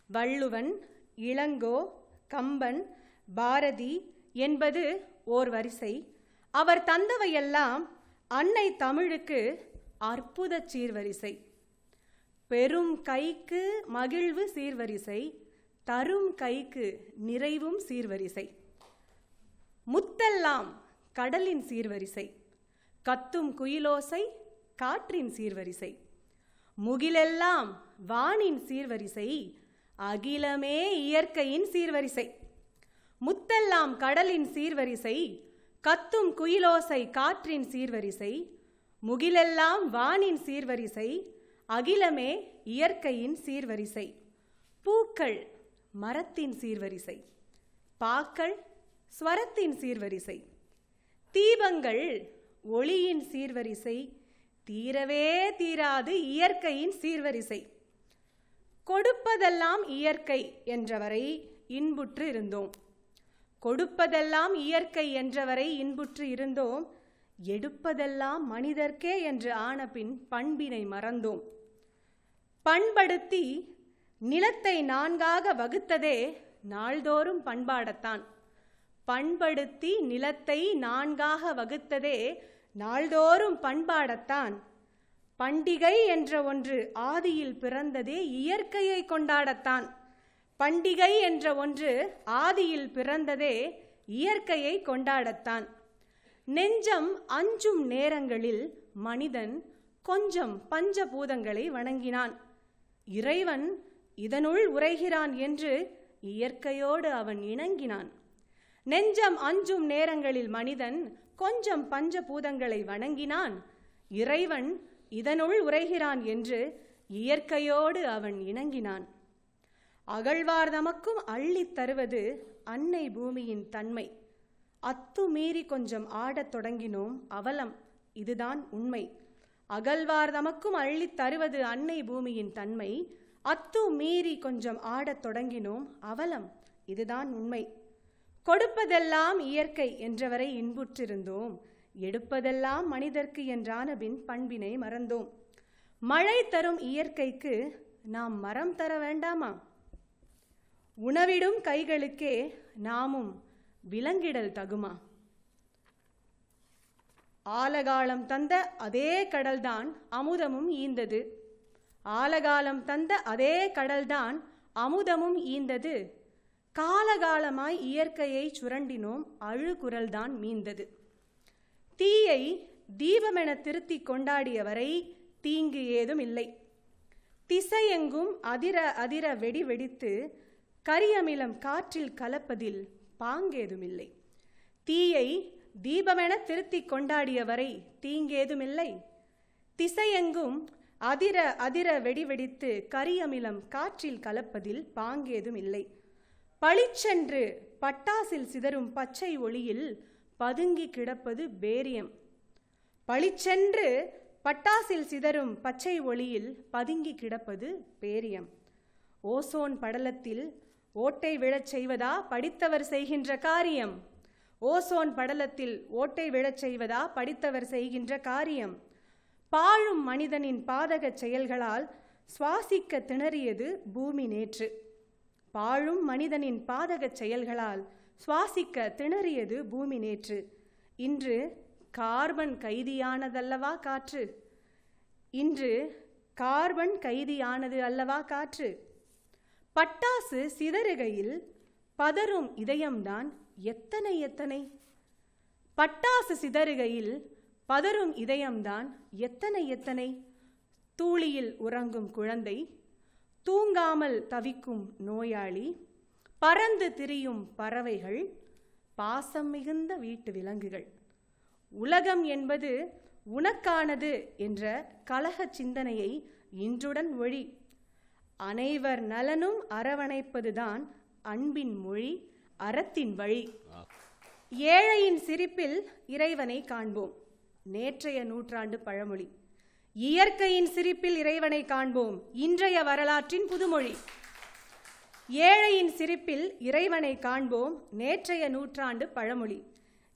[SPEAKER 4] வள்ளுவன், இளங்கோ, கம்பன், பாரதி என்பது ஓர் வரிசை. அவர் தந்தவையெல்லாம் அன்னை தமிழுக்கு அற்புத சீர்வரிசை. பெரும் கைக்கு மகிழ்வு சீர்வரிசை, தரும் கைக்கு நிறைவும் சீர்வரிசை. முத்தெல்லாம் கடலின் சீர்வரிசை, கத்தும் குயிலோசை காற்றின் சீர்வரிசை. முகிலெல்லாம் வானின் சீர்வரிசை, அகிலமே இயற்கையின் சீர்வரிசை. முத்தெல்லாம் கடலின் சீர்வரிசை, கத்தும் குயிலோசை காற்றின் சீர்வரிசை. முகிலெல்லாம் வானின் சீர்வரிசை, அகிலமே இயற்கையின் சீர்வரிசை. பூக்கள் மரத்தின் சீர்வரிசை, பாக்கள் ஸ்வரத்தின் சீர்வரிசை. தீபங்கள் ஒளியின் சீர்வரிசை, தீரவே தீராது இயற்கையின் சீர்வரிசை. கொடுப்பதெல்லாம் இயற்கை என்றவரை இன்புற்று இருந்தோம். கொடுப்பதெல்லாம் இயற்கை என்றவரை இன்புற்று இருந்தோம். எடுப்பதெல்லாம் மனிதர்க்கே என்று ஆனபின் பண்பினை மறந்தோம். பண்படுத்தி நிலத்தை நான்காக வகுத்ததே நாள்தோறும் பண்பாடத்தான். பண்படுத்தி நிலத்தை நான்காக வகுத்ததே நாள்தோறும் பண்பாடத்தான். பண்டிகை என்ற ஒன்று ஆதியில் பிறந்ததே இயற்கையை கொண்டாடத்தான். பண்டிகை என்ற ஒன்று ஆதியில் பிறந்ததே இயற்கையை கொண்டாடத்தான். நெஞ்சம் அஞ்சும் நேரங்களில் மனிதன் கொஞ்சம் பஞ்சபூதங்களை வணங்கினான். இறைவன் இதனுள் உரைகிறான் என்று இயற்கையோடு அவன் இணங்கினான். நெஞ்சம் அஞ்சும் நேரங்களில் மனிதன் கொஞ்சம் பஞ்சபூதங்களை வணங்கினான். இறைவன் இதனுள் உரைகிறான் என்று இயற்கையோடு அவன் இணங்கினான். அகழ்வார் தமக்கும் அள்ளித் தருவது அன்னை பூமியின் தன்மை. அத்துமீறி கொஞ்சம் ஆடத் தொடங்கினோம் அவலம், இதுதான் உண்மை. அகழ்வார் தமக்கும் அள்ளித் தருவது அன்னை பூமியின் தன்மை. அத்துமீறி கொஞ்சம் ஆடத் தொடங்கினோம் அவலம், இதுதான் உண்மை. கொடுப்பதெல்லாம் இயற்கை என்றவரை இன்புற்றிருந்தோம். எடுப்பதெல்லாம் மனிதர்க்கு என்றானபின் பண்பினை மறந்தோம். மழை தரும் இயற்கைக்கு நாம் மரம் தர வேண்டாமா? உணவிடும் கைகளுக்கே நாமும் விலங்கிடல் தகுமா? ஆலகாலம் தந்த அதே கடல்தான் அமுதமும் ஈந்தது. ஆலகாலம் தந்த அதே கடல்தான் அமுதமும் ஈந்தது. காலகாலமாய் இயற்கையை சுரண்டினோம், அழுகுரல்தான் மீந்தது. தீயை தீபமென திருத்தி கொண்டாடியவரை தீங்கு ஏதும் இல்லை. திசையெங்கும் அதிர அதிர வெடி வெடித்து கரியமிலம் காற்றில் கலப்பதில் பாங்கேதுமில்லை. தீயை தீபமென திருத்தி கொண்டாடியவரை தீங்கேதுமில்லை. திசையெங்கும் அதிர அதிர வெடி வெடித்து கரியமிலம் காற்றில் கலப்பதில் பாங்கேதும் இல்லை. பளிச்சென்று பட்டாசில் சிதறும் பச்சை ஒளியில் பதுங்கி கிடப்பது பேரியம். பளிச்சென்று பட்டாசில் சிதறும் பச்சை ஒளியில் பதுங்கி கிடப்பது பேரியம். ஓசோன் படலத்தில் ஓட்டை விழச் செய்வதா படித்தவர் செய்கின்ற காரியம்? ஓசோன் படலத்தில் ஓட்டை விழச் செய்வதா படித்தவர் செய்கின்ற காரியம்? பாழும் மனிதனின் பாதகச் செயல்களால் சுவாசிக்க திணறியது பூமி நேற்று. பாழும் மனிதனின் பாதகச் செயல்களால் சுவாசிக்க திணறியது பூமி நேற்று. இன்று கார்பன் கைதியானதல்லவா காற்று? இன்று கார்பன் கைதியானது அல்லவா காற்று? பட்டாசு சிதறுகையில் பதறும் இதயம்தான் எத்தனை எத்தனை. பட்டாசு சிதறுகையில் பதறும் இதயம்தான் எத்தனை எத்தனை. தூளியில் உறங்கும் குழந்தை, தூங்காமல் தவிக்கும் நோயாளி, பறந்து திரியும் பறவைகள், பாசம் மிகுந்த வீட்டு விலங்குகள். உலகம் என்பது உனக்கானது என்ற கலக சிந்தனையை இன்றுடன் ஒழி. அனைவர் நலனும் அரவணைப்பதுதான் அன்பின் மொழி, அறத்தின் வழி. ஏழையின் சிரிப்பில் இறைவனை காண்போம், நேற்றைய நூற்றாண்டு பழமொழி. இயற்கையின் சிரிப்பில் இறைவனை காண்போம், இன்றைய வரலாற்றின் புதுமொழி. ஏழையின் சிரிப்பில் இறைவனை காண்போம், நேற்றைய நூற்றாண்டு பழமொழி.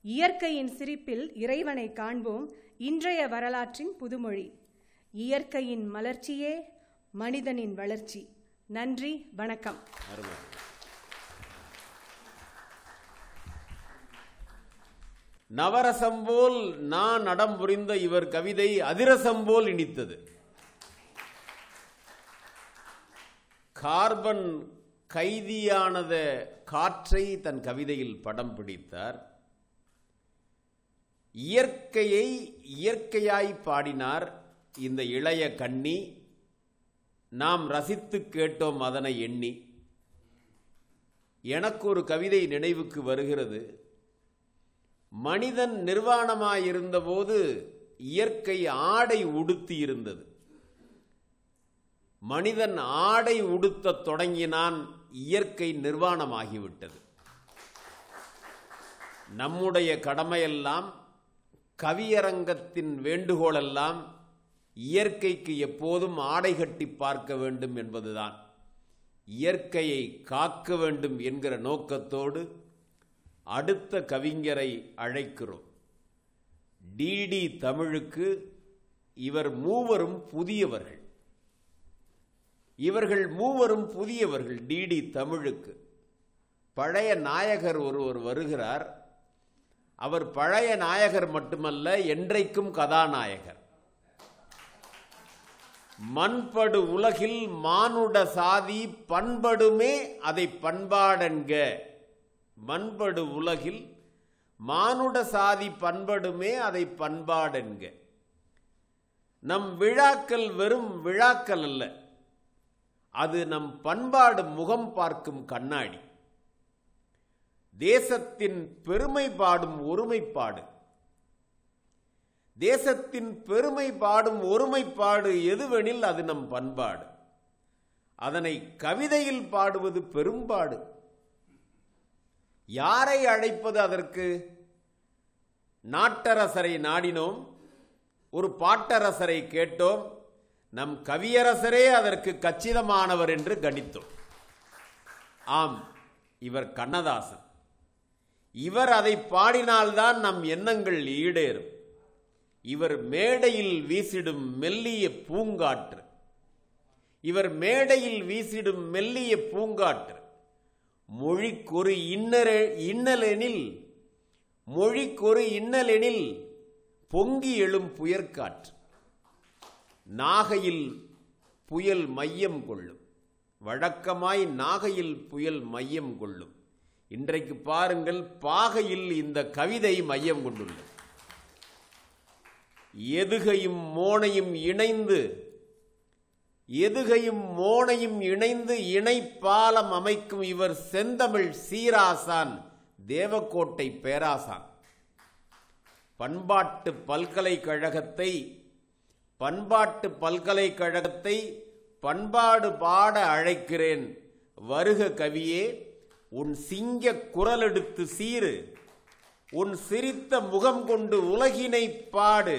[SPEAKER 4] இயற்கையின் சிரிப்பில் இறைவனை காண்போம், இன்றைய வரலாற்றின் புதுமொழி. இயற்கையின் மலர்ச்சியே மனிதனின் வளர்ச்சி. நன்றி, வணக்கம்.
[SPEAKER 1] நவரசம் போல் நான் நடம் புரிந்த இவர் கவிதை அதிரசம் போல் இனித்தது. கார்பன் கைதியானத காற்றை தன் கவிதையில் படம் பிடித்தார். இயற்கையை இயற்கையாய் பாடினார் இந்த இளைய கண்ணி. நாம் ரசித்து கேட்டோம் அதனை எண்ணி. எனக்கு ஒரு கவிதை நினைவுக்கு வருகிறது. மனிதன் நிர்வாணமாயிருந்தபோது இயற்கை ஆடை உடுத்தி இருந்தது. மனிதன் ஆடை உடுத்த தொடங்கினான், இயற்கை நிர்வாணமாகிவிட்டது. நம்முடைய கடமையெல்லாம், கவியரங்கத்தின் வேண்டுகோளெல்லாம் இயற்கைக்கு எப்போதும் ஆடை கட்டி பார்க்க வேண்டும் என்பதுதான். இயற்கையை காக்க வேண்டும் என்கிற நோக்கத்தோடு அடுத்த கவிஞரை அழைக்கிறோம். டிடி தமிழுக்கு இவர் மூவரும் புதியவர்கள். இவர்கள் மூவரும் புதியவர்கள். டிடி தமிழுக்கு பழைய நாயகர் ஒருவர் வருகிறார். அவர் பழைய நாயகர் மட்டுமல்ல, என்றைக்கும் கதாநாயகர். மண்படு உலகில் மானுட சாதி பண்படுமே அதை பண்பாடன்க. மண்படு உலகில் மானுட சாதி பண்படுமே அதை பண்பாடன்க. நம் விழாக்கள் வெறும் விழாக்கள் அல்ல, அது நம் பண்பாடு முகம் பார்க்கும் கண்ணாடி. தேசத்தின் பெருமை பாடும் ஒருமைப்பாடு. தேசத்தின் பெருமை பாடும் ஒருமைப்பாடு எதுவெனில் அது நம் பண்பாடு. அதனை கவிதையில் பாடுவது பெரும்பாடு. யாரை அழைப்பது அதற்கு? நாட்டரசரை நாடினோம், ஒரு பாட்டரசரை கேட்டோம், நம் கவியரசரே அதற்கு கச்சிதமானவர் என்று கணித்தோம். ஆம், இவர் கண்ணதாசன். இவர் அதை பாடினால்தான் நம் எண்ணங்கள் ஈடேறும். இவர் மேடையில் வீசிடும் மெல்லிய பூங்காற்று. இவர் மேடையில் வீசிடும் மெல்லிய பூங்காற்று. மொழிக்கொரு இன்னலெனில் மொழிக்கொரு இன்னலெனில் பொங்கி எழும் புயற்காற்று. நாகையில் புயல் மையம் கொள்ளும். வழக்கமாய் நாகையில் புயல் மையம் கொள்ளும். இன்றைக்கு பாருங்கள், பாகையில் இந்த கவிதை மையம் கொண்டுள்ளது. எதுகையும் மோனையும் இணைந்து இணைப்பாலம் அமைக்கும் இவர் செந்தமிழ் சீராசான், தேவக்கோட்டை பேராசான். பண்பாட்டு பல்கலைக்கழகத்தை பண்பாடு பாட அழைக்கிறேன். வருக கவியே, உன் சிங்க குரலெடுத்து சீரு, உன் சிரித்த முகம் கொண்டு உலகினை பாடு,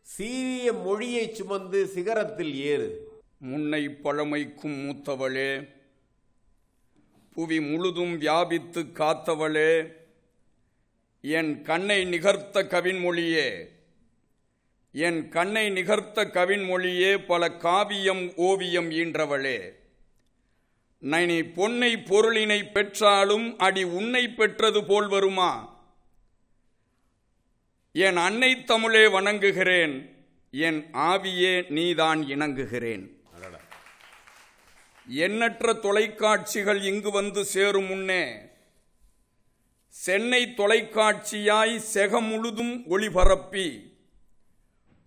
[SPEAKER 1] சீரிய மொழியை சுமந்து சிகரத்தில் ஏறு.
[SPEAKER 5] முன்னை பழமைக்கும் மூத்தவளே, புவி முழுதும் வியாபித்து காத்தவளே, என் கண்ணை நிகர்த்த கவின்மொழியே, என் கண்ணை நிகர்த்த கவின்மொழியே, பல காவியம் ஓவியம் ஈன்றவளே, நனி பொன்னை பொருளினை பெற்றாலும் அடி உன்னை பெற்றது போல் வருமா? என் அன்னை தமிழே வணங்குகிறேன், என் ஆவியே நீதான் இணங்குகிறேன். எண்ணற்ற தொலைக்காட்சிகள் இங்கு வந்து சேரும் முன்னே சென்னை தொலைக்காட்சியாய் செகம் முழுதும் ஒளிபரப்பி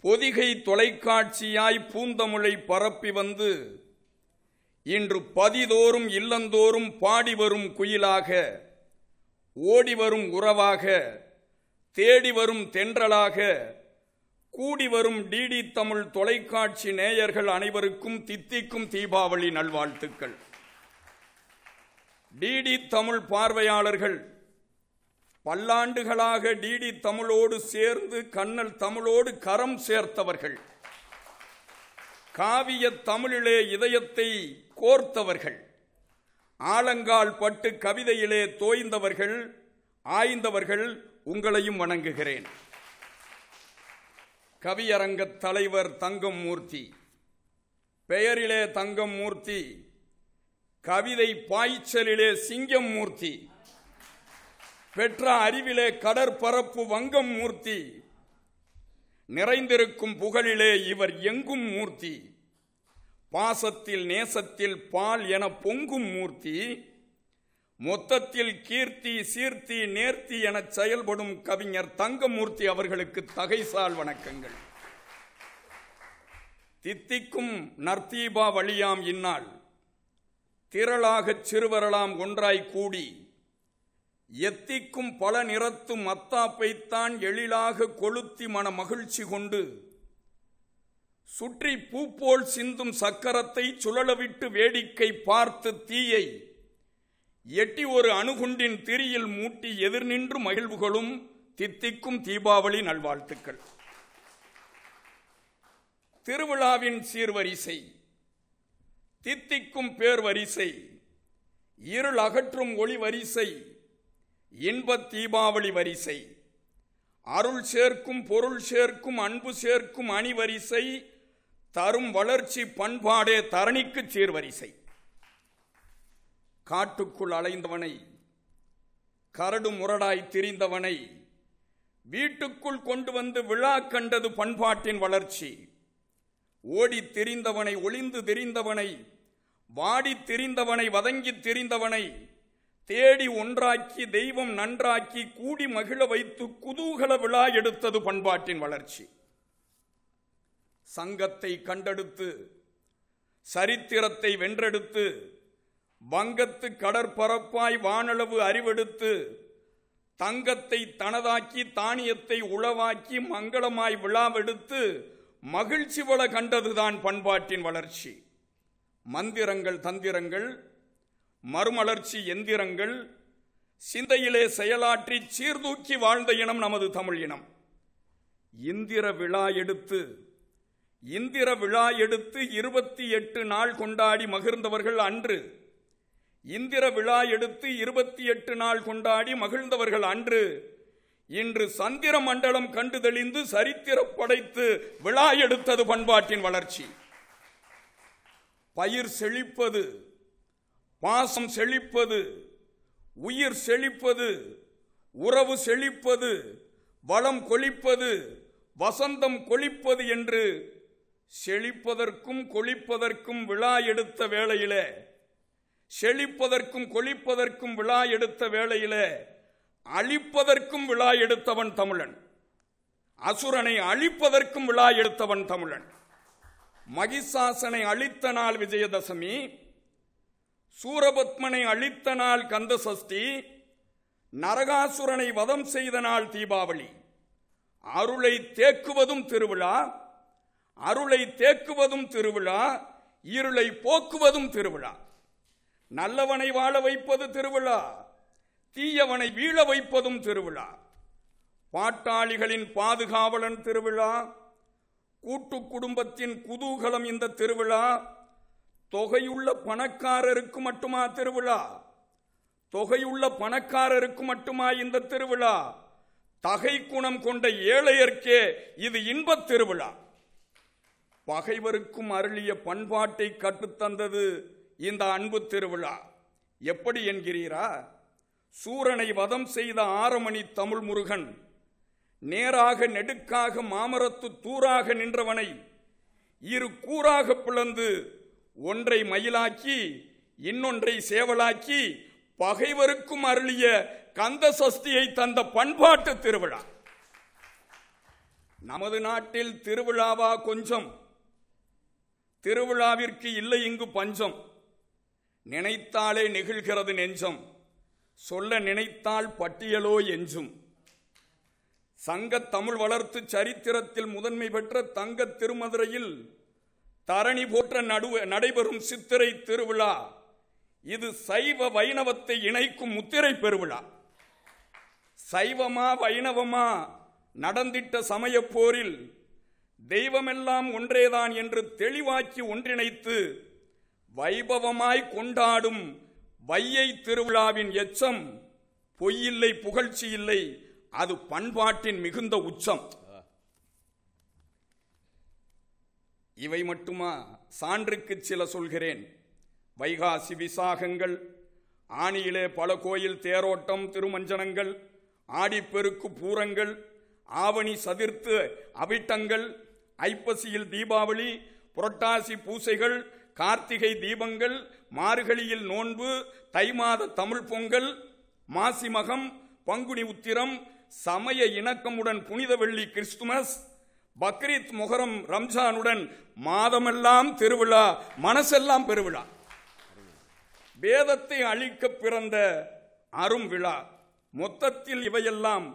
[SPEAKER 5] பொதிகை தொலைக்காட்சியாய் பூந்தமிழை பரப்பி வந்து இன்று பதிதோறும் இல்லந்தோறும் பாடி வரும் குயிலாக, ஓடி வரும் உறவாக, தேடி வரும் தென்றலாக, கூடி வரும் டிடி தமிழ் தொலைக்காட்சி நேயர்கள் அனைவருக்கும் தித்திக்கும் தீபாவளி நல்வாழ்த்துக்கள். டிடி தமிழ் பார்வையாளர்கள் பல்லாண்டுகளாக டிடி தமிழோடு சேர்ந்து கண்ணல் தமிழோடு கரம் சேர்த்தவர்கள், காவிய தமிழிலே இதயத்தை கோர்த்தவர்கள், ஆலங்கால் பட்டு கவிதையிலே தோய்ந்தவர்கள், ஆய்ந்தவர்கள், உங்களையும் வணங்குகிறேன். கவியரங்க தலைவர் தங்கம் மூர்த்தி, பெயரிலே தங்கம் மூர்த்தி, கவிதை பாய்ச்சலிலே சிங்கம் மூர்த்தி, பெற்ற அறிவிலே கடற்பரப்பு வங்கம் மூர்த்தி, நிறைந்திருக்கும் புகழிலே இவர் எங்கும் மூர்த்தி, பாசத்தில் நேசத்தில் பால் என பொங்கும் மூர்த்தி, மொத்தத்தில் கீர்த்தி சீர்த்தி நேர்த்தி என செயல்படும் கவிஞர் தங்கமூர்த்தி அவர்களுக்கு தகைசால் வணக்கங்கள். தித்திக்கும் நற்தீபா வழியாம் இந்நாள் திரளாகச் சிறுவரலாம் ஒன்றாய் கூடி எத்திக்கும் பல நிறத்து மத்தாப்பைத்தான் எழிலாக கொளுத்தி மன மகிழ்ச்சி கொண்டு சுற்றி பூப்போல் சிந்தும் சக்கரத்தை சுழலவிட்டு வேடிக்கை பார்த்து தீயை எட்டி ஒரு அணுகுண்டின் திரியில் மூட்டி எதிர் நின்று மகிழ்வுகளும் தித்திக்கும் தீபாவளி நல்வாழ்த்துக்கள். திருவிழாவின் சீர்வரிசை, தித்திக்கும் பேர் வரிசை, இருள் அகற்றும் ஒளி வரிசை, இன்ப தீபாவளி வரிசை, அருள் சேர்க்கும் பொருள் சேர்க்கும் அன்பு சேர்க்கும் அணிவரிசை, தரும் வளர்ச்சி பண்பாடே தரணிக்கு சீர்வரிசை. காட்டுக்குள் அலைந்தவனை, கரடு முரடாய் திரிந்தவனை வீட்டுக்குள் கொண்டு வந்து விழா கண்டது பண்பாட்டின் வளர்ச்சி. ஓடி திரிந்தவனை, ஒளிந்து திரிந்தவனை, வாடி திரிந்தவனை, வதங்கி திரிந்தவனை தேடி ஒன்றாக்கி தெய்வம் நன்றாக்கி கூடி மகிழ வைத்து குதூகல விழா எடுத்தது பண்பாட்டின் வளர்ச்சி. சங்கத்தை கண்டெடுத்து சரித்திரத்தை வென்றெடுத்து வங்கத்து கடற்பரப்பாய் வானளவு அறிவெடுத்து தங்கத்தை தனதாக்கி தானியத்தை உளவாக்கி மங்களமாய் விழாவெடுத்து மகிழ்ச்சி வள கண்டதுதான் பண்பாட்டின் வளர்ச்சி. மந்திரங்கள் தந்திரங்கள் மறுமலர்ச்சி எந்திரங்கள் சிந்தையிலே செயலாற்றி சீர்தூக்கி வாழ்ந்த இனம் நமது தமிழ் இனம். இந்திர விழா எடுத்து 28 நாள் கொண்டாடி மகிழ்ந்தவர்கள் அன்று. இந்திர விழா எடுத்து 28 நாள் கொண்டாடி மகிழ்ந்தவர்கள் அன்று. இன்று சந்திர மண்டலம் கண்டு தெளிந்து சரித்திரம் படைத்து விழா எடுத்தது பண்பாட்டின் வளர்ச்சி. பயிர் செழிப்பது, பாசம் செழிப்பது, உயிர் செழிப்பது, உறவு செழிப்பது, வளம் கொழிப்பது, வசந்தம் கொழிப்பது என்று செழிப்பதற்கும் கொழிப்பதற்கும் விழா எடுத்த வேளையிலே, செழிப்பதற்கும் கொழிப்பதற்கும் விழா எடுத்த வேளையிலே அழிப்பதற்கும் விழா எடுத்தவன் தமிழன். அசுரனை அழிப்பதற்கும் விழா எடுத்தவன் தமிழன். மகிஷாசனை அழித்த நாள் விஜயதசமி, சூரபத்மனை அழித்த நாள் கந்த சஷ்டி, நரகாசுரனை வதம் செய்த நாள் தீபாவளி. அருளை தேக்குவதும் திருவிழா, அருளை தேக்குவதும் திருவிழா, இருளை போக்குவதும் திருவிழா. நல்லவனை வாழ வைப்பது திருவிழா, தீயவனை வீழ வைப்பதும் திருவிழா. பாட்டாளிகளின் பாதுகாவலன் திருவிழா, கூட்டு குடும்பத்தின் குதூகலம் இந்த திருவிழா. தொகையுள்ள பணக்காரருக்கு மட்டுமா திருவிழா? தொகையுள்ள பணக்காரருக்கு மட்டுமா இந்த திருவிழா? தகை குணம் கொண்ட ஏழையர்க்கே இது இன்பத் திருவிழா. பகைவருக்கும் அருளிய பண்பாட்டை கற்றுத்தந்தது இந்த அன்பு திருவிழா. எப்படி என்கிறீரா? சூரனை வதம் செய்த ஆரமணி தமிழ் முருகன் நேராக நெடுக்காக மாமரத்து தூராக நின்றவனை இரு கூறாக பிளந்து ஒன்றை மயிலாக்கி இன்னொன்றை சேவலாக்கி பகைவருக்கும் அருளிய கந்த சஷ்டியை தந்த பண்பாட்டு திருவிழா. நமது நாட்டில் திருவிழாவா கொஞ்சம், திருவிழாவிற்கு இல்லை இங்கு பஞ்சம். நினைத்தாலே நெகிழ்கிறது நெஞ்சம், சொல்ல நினைத்தால் பட்டியலோ எஞ்சும். சங்க தமிழ் வளர்த்து சரித்திரத்தில் முதன்மை பெற்ற தங்க திருமதுரையில் தரணி போற்ற நடைபெறும் சித்திரை திருவிழா இது சைவ வைணவத்தை இணைக்கும் முத்திரை பெருவிழா. சைவமா வைணவமா நடந்திட்ட சமய போரில் தெய்வமெல்லாம் ஒன்றேதான் என்று தெளிவாக்கி ஒன்றிணைத்து வைபவமாய் கொண்டாடும் வையை திருவிழாவின் எச்சம் பொய்யில்லை புகழ்ச்சி இல்லை, அது பண்பாட்டின் மிகுந்த உச்சம். இவை மட்டுமா? சான்றுக்கு சில சொல்கிறேன். வைகாசி விசாகங்கள், ஆணியிலே பல கோயில் தேரோட்டம் திருமஞ்சனங்கள், ஆடிப்பெருக்கு பூரங்கள், ஆவணி சதிர்த்து அவிட்டங்கள், ஐப்பசியில் தீபாவளி, புரட்டாசி பூசைகள், கார்த்திகை தீபங்கள், மார்கழியில் நோன்பு, தை மாத தமிழ் பொங்கல், மாசி மகம், பங்குனி உத்திரம், சமய இணக்கமுடன் புனித வெள்ளி கிறிஸ்துமஸ், பக்ரீத் மொஹரம் ரம்ஜானுடன் மாதமெல்லாம் திருவிழா, மனசெல்லாம் பெருவிழா. வேதத்தை அழிக்க பிறந்த அரும் விழா. மொத்தத்தில் இவையெல்லாம்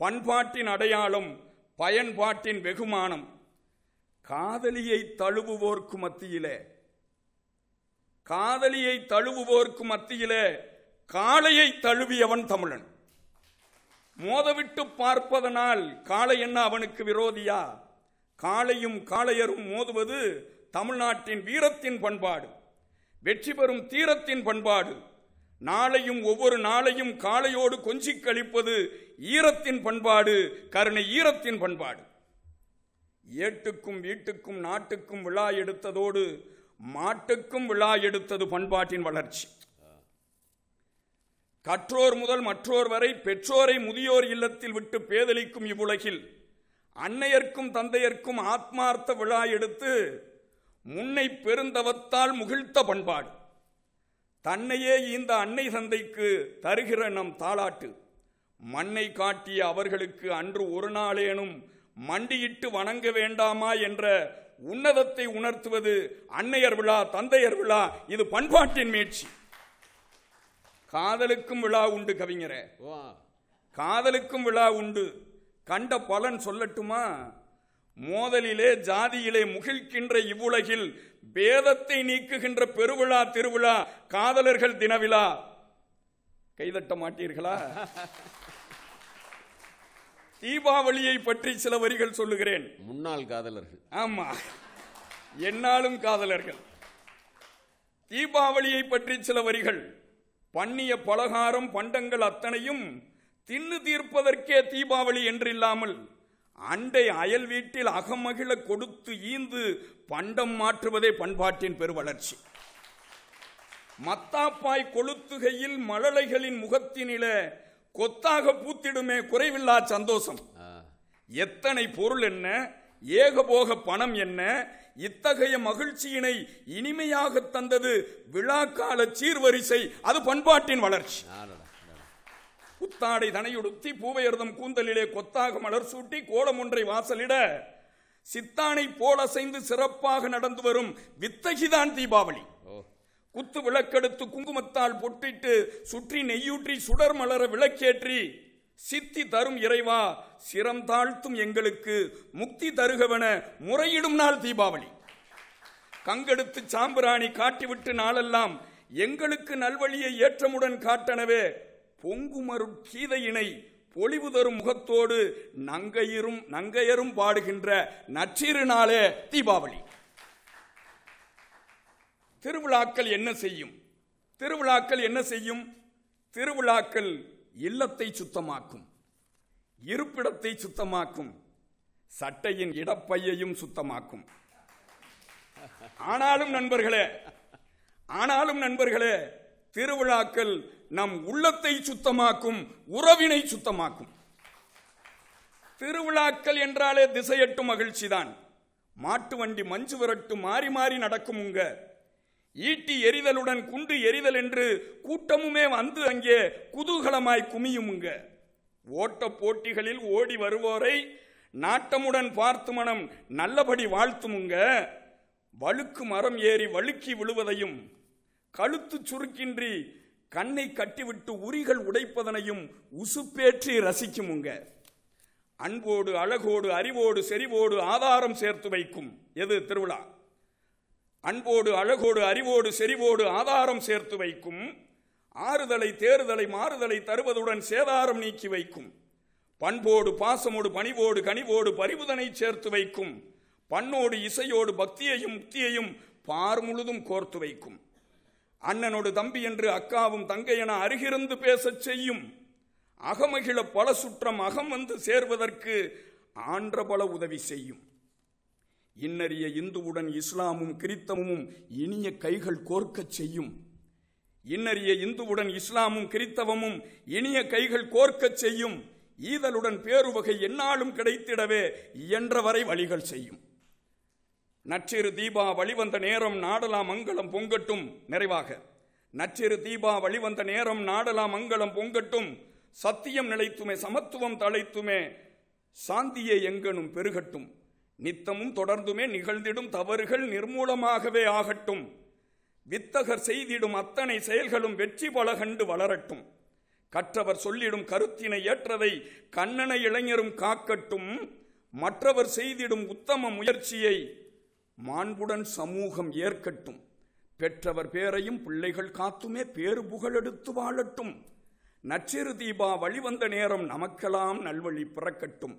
[SPEAKER 5] பண்பாட்டின் அடையாளம், பயன்பாட்டின் வெகுமானம். காதலியை தழுவுவோர்க்கு மத்தியிலே, காதலியை தழுவுவோர்க்கு மத்தியிலே காளையை தழுவியவன் தமிழன். மோதவிட்டு பார்ப்பதனால் காளை என்ன அவனுக்கு விரோதியா? காளையும் காளையரும் மோதுவது தமிழ்நாட்டின் வீரத்தின் பண்பாடு, வெற்றி பெறும் தீரத்தின் பண்பாடு. நாளையும் ஒவ்வொரு நாளையும் காளையோடு கொஞ்சி கழிப்பது ஈரத்தின் பண்பாடு, கருணை ஈரத்தின் பண்பாடு. ஏட்டுக்கும் வீட்டுக்கும் நாட்டுக்கும் விழா எடுத்ததோடு மாட்டுக்கும் விழா எடுத்தது பண்பாட்டின் வளர்ச்சி. கற்றோர் முதல் மற்றோர் வரை பெற்றோரை முதியோர் இல்லத்தில் விட்டு பேதலிக்கும் இவ்வுலகில் அன்னையர்க்கும் தந்தையர்க்கும் ஆத்மார்த்த விழா எடுத்து முன்னை பெருந்தவத்தால் முகிழ்த்த பண்பாடு. தன்னையே இந்த அன்னை தந்தைக்கு தருகிற நம் தாளாட்டு. மண்ணை காட்டிய அவர்களுக்கு அன்று ஒரு நாளேனும் மண்டியிட்டு வணங்க வேண்டாமா என்ற உன்னதத்தை உணர்த்துவது அன்னையர் விழா, தந்தையர் விழா. இது பண்பாட்டின் மீட்சி. காதலுக்கும் விழா உண்டு கவிஞரே, காதலுக்கும் விழா உண்டு. கண்ட பலன் சொல்லட்டுமா? மோதலிலே ஜாதியிலே முகிழ்கின்ற இவ்வுலகில் பேதத்தை நீக்குகின்ற பெருவிழா திருவிழா காதலர்கள் தினவிழா. கைதட்ட மாட்டீர்களா? தீபாவளியை பற்றி சில வரிகள் சொல்லுகிறேன்.
[SPEAKER 1] முன்னாள் காதலர்கள்.
[SPEAKER 5] ஆமா, என்னாலும் காதலர்கள். தீபாவளியை பற்றி சில வரிகள். பண்ணிய பலகாரம் பண்டங்கள் அத்தனையும் தின்னு தீர்ப்பதற்கே தீபாவளி என்றில்லாமல் அண்டை அயல் வீட்டில் அகமகிழ கொடுத்து ஈந்து பண்டம் மாற்றுவதே பண்பாட்டின் பெருவளர்ச்சி. மத்தாப்பாய் கொளுத்துகையில் மழலைகளின் முகத்தினிலே கொத்தாக பூத்திடுமே குறைவில்லா சந்தோஷம். எத்தனை பொருள் என்ன, ஏகபோக பணம் என்ன, இத்தகைய மகிழ்ச்சியினை இனிமையாக தந்தது விழாக்கால சீர்வரிசை. அது பண்பாட்டின் வளர்ச்சி. புத்தாடை தனையுடுத்தி பூவையர்தம் கூந்தலிலே கொத்தாக மலர் சூட்டி கோலம் ஒன்றை வாசலிட சித்தானை போல் அசைந்து சிறப்பாக நடந்து வரும் வித்தகிதான் தீபாவளி. குத்து விளக்கெடுத்து குங்குமத்தால் பொட்டிட்டு சுற்றி நெய்யூற்றி சுடர் மலர விளக்கேற்றி சித்தி தரும் இறைவா சிரம் தாழ்த்தும் எங்களுக்கு முக்தி தருகவென முறையிடும் நாள் தீபாவளி. கங்கெடுத்து சாம்பிராணி காட்டிவிட்டு நாளெல்லாம் எங்களுக்கு நல்வழியை ஏற்றமுடன் காட்டனவே பொங்குமருட் கீதையினை பொலிவு தரும் முகத்தோடு நங்கையரும் பாடுகின்ற நற்றிரு நாளே தீபாவளி. திருவிழாக்கள் என்ன செய்யும்? திருவிழாக்கள் என்ன செய்யும்? திருவிழாக்கள் இல்லத்தை சுத்தமாக்கும், இருப்பிடத்தை சுத்தமாக்கும், சட்டையின் இடப்பையையும் சுத்தமாக்கும். ஆனாலும் நண்பர்களே திருவிழாக்கள் நம் உள்ளத்தை சுத்தமாக்கும், உறவினை சுத்தமாக்கும். திருவிழாக்கள் என்றாலே திசையட்டு மகிழ்ச்சிதான். மாட்டு வண்டி மஞ்சு விரட்டு மாறி மாறி நடக்கும். உங்க ஈட்டி எரிதலுடன் குண்டு எரிதல் என்று கூட்டமுமே வந்து அங்கே குதூகலமாய் குமியுமுங்க. ஓட்ட போட்டிகளில் ஓடி வருவோரை நாட்டமுடன் பார்த்து மனம் நல்லபடி வாழ்த்துமுங்க. வழுக்கு மரம் ஏறி வழுக்கி விழுவதையும் கழுத்து சுருக்கின்றி கண்ணை கட்டிவிட்டு உரிகள் உடைப்பதனையும் உசுப்பேற்றி ரசிக்குமுங்க. அன்போடு அழகோடு அறிவோடு செறிவோடு ஆதாரம் சேர்த்து வைக்கும். எது திருவிழா? அன்போடு அழகோடு அறிவோடு செறிவோடு ஆதாரம் சேர்த்து வைக்கும். ஆறுதலை தேறுதலை மாறுதலை தருவதுடன் சேதாரம் நீக்கி வைக்கும். பண்போடு பாசமோடு பணிவோடு கனிவோடு பரிவுதனை சேர்த்து வைக்கும். பண்ணோடு இசையோடு பக்தியையும் முக்தியையும் பார் முழுதும் கோர்த்து வைக்கும். அண்ணனோடு தம்பி என்று அக்காவும் தங்கை என அருகிருந்து பேசச் செய்யும். அகமகிழ பல சுற்றம் அகம் வந்து சேர்வதற்கு ஆன்ற பல உதவி செய்யும். இன்னறிய இந்துவுடன் இஸ்லாமும் கிறித்தவமும் இனிய கைகள் கோர்க்கச் செய்யும். இன்னறிய இந்துவுடன் இஸ்லாமும் கிறித்தவமும் இனிய கைகள் கோர்க்கச் செய்யும். ஈதலுடன் பேருவகை எந்நாளும் கிடைத்திடவே இயன்றவரை வழிகள் செய்யும். நற்றிரு தீபா வழிவந்த நேரம் நாடலாம் மங்களம் பொங்கட்டும். நிறைவாக, நற்றிரு தீபா வழிவந்த நேரம் நாடலாம் மங்களம் பொங்கட்டும். சத்தியம் நிலைத்துமே சமத்துவம் தழைத்துமே சாந்தியை எங்கனும் பெருகட்டும். நித்தமும் தொடர்ந்துமே நிகழ்ந்திடும் தவறுகள் நிர்மூலமாகவே ஆகட்டும். வித்தகர் செய்திடும் அத்தனை செயல்களும் வெற்றி பல கண்டு வளரட்டும். கற்றவர் சொல்லிடும் கருத்தினை ஏற்றதை கண்ணன இளைஞரும் காக்கட்டும். மற்றவர் செய்திடும் உத்தம முயற்சியை மாண்புடன் சமூகம் ஏற்கட்டும். பெற்றவர் பேரையும் பிள்ளைகள் காத்துமே பேரு புகழெடுத்து வாழட்டும். நற்றிரு தீபா வழிவந்த நேரம் நமக்கெல்லாம் நல்வழி பிறக்கட்டும்.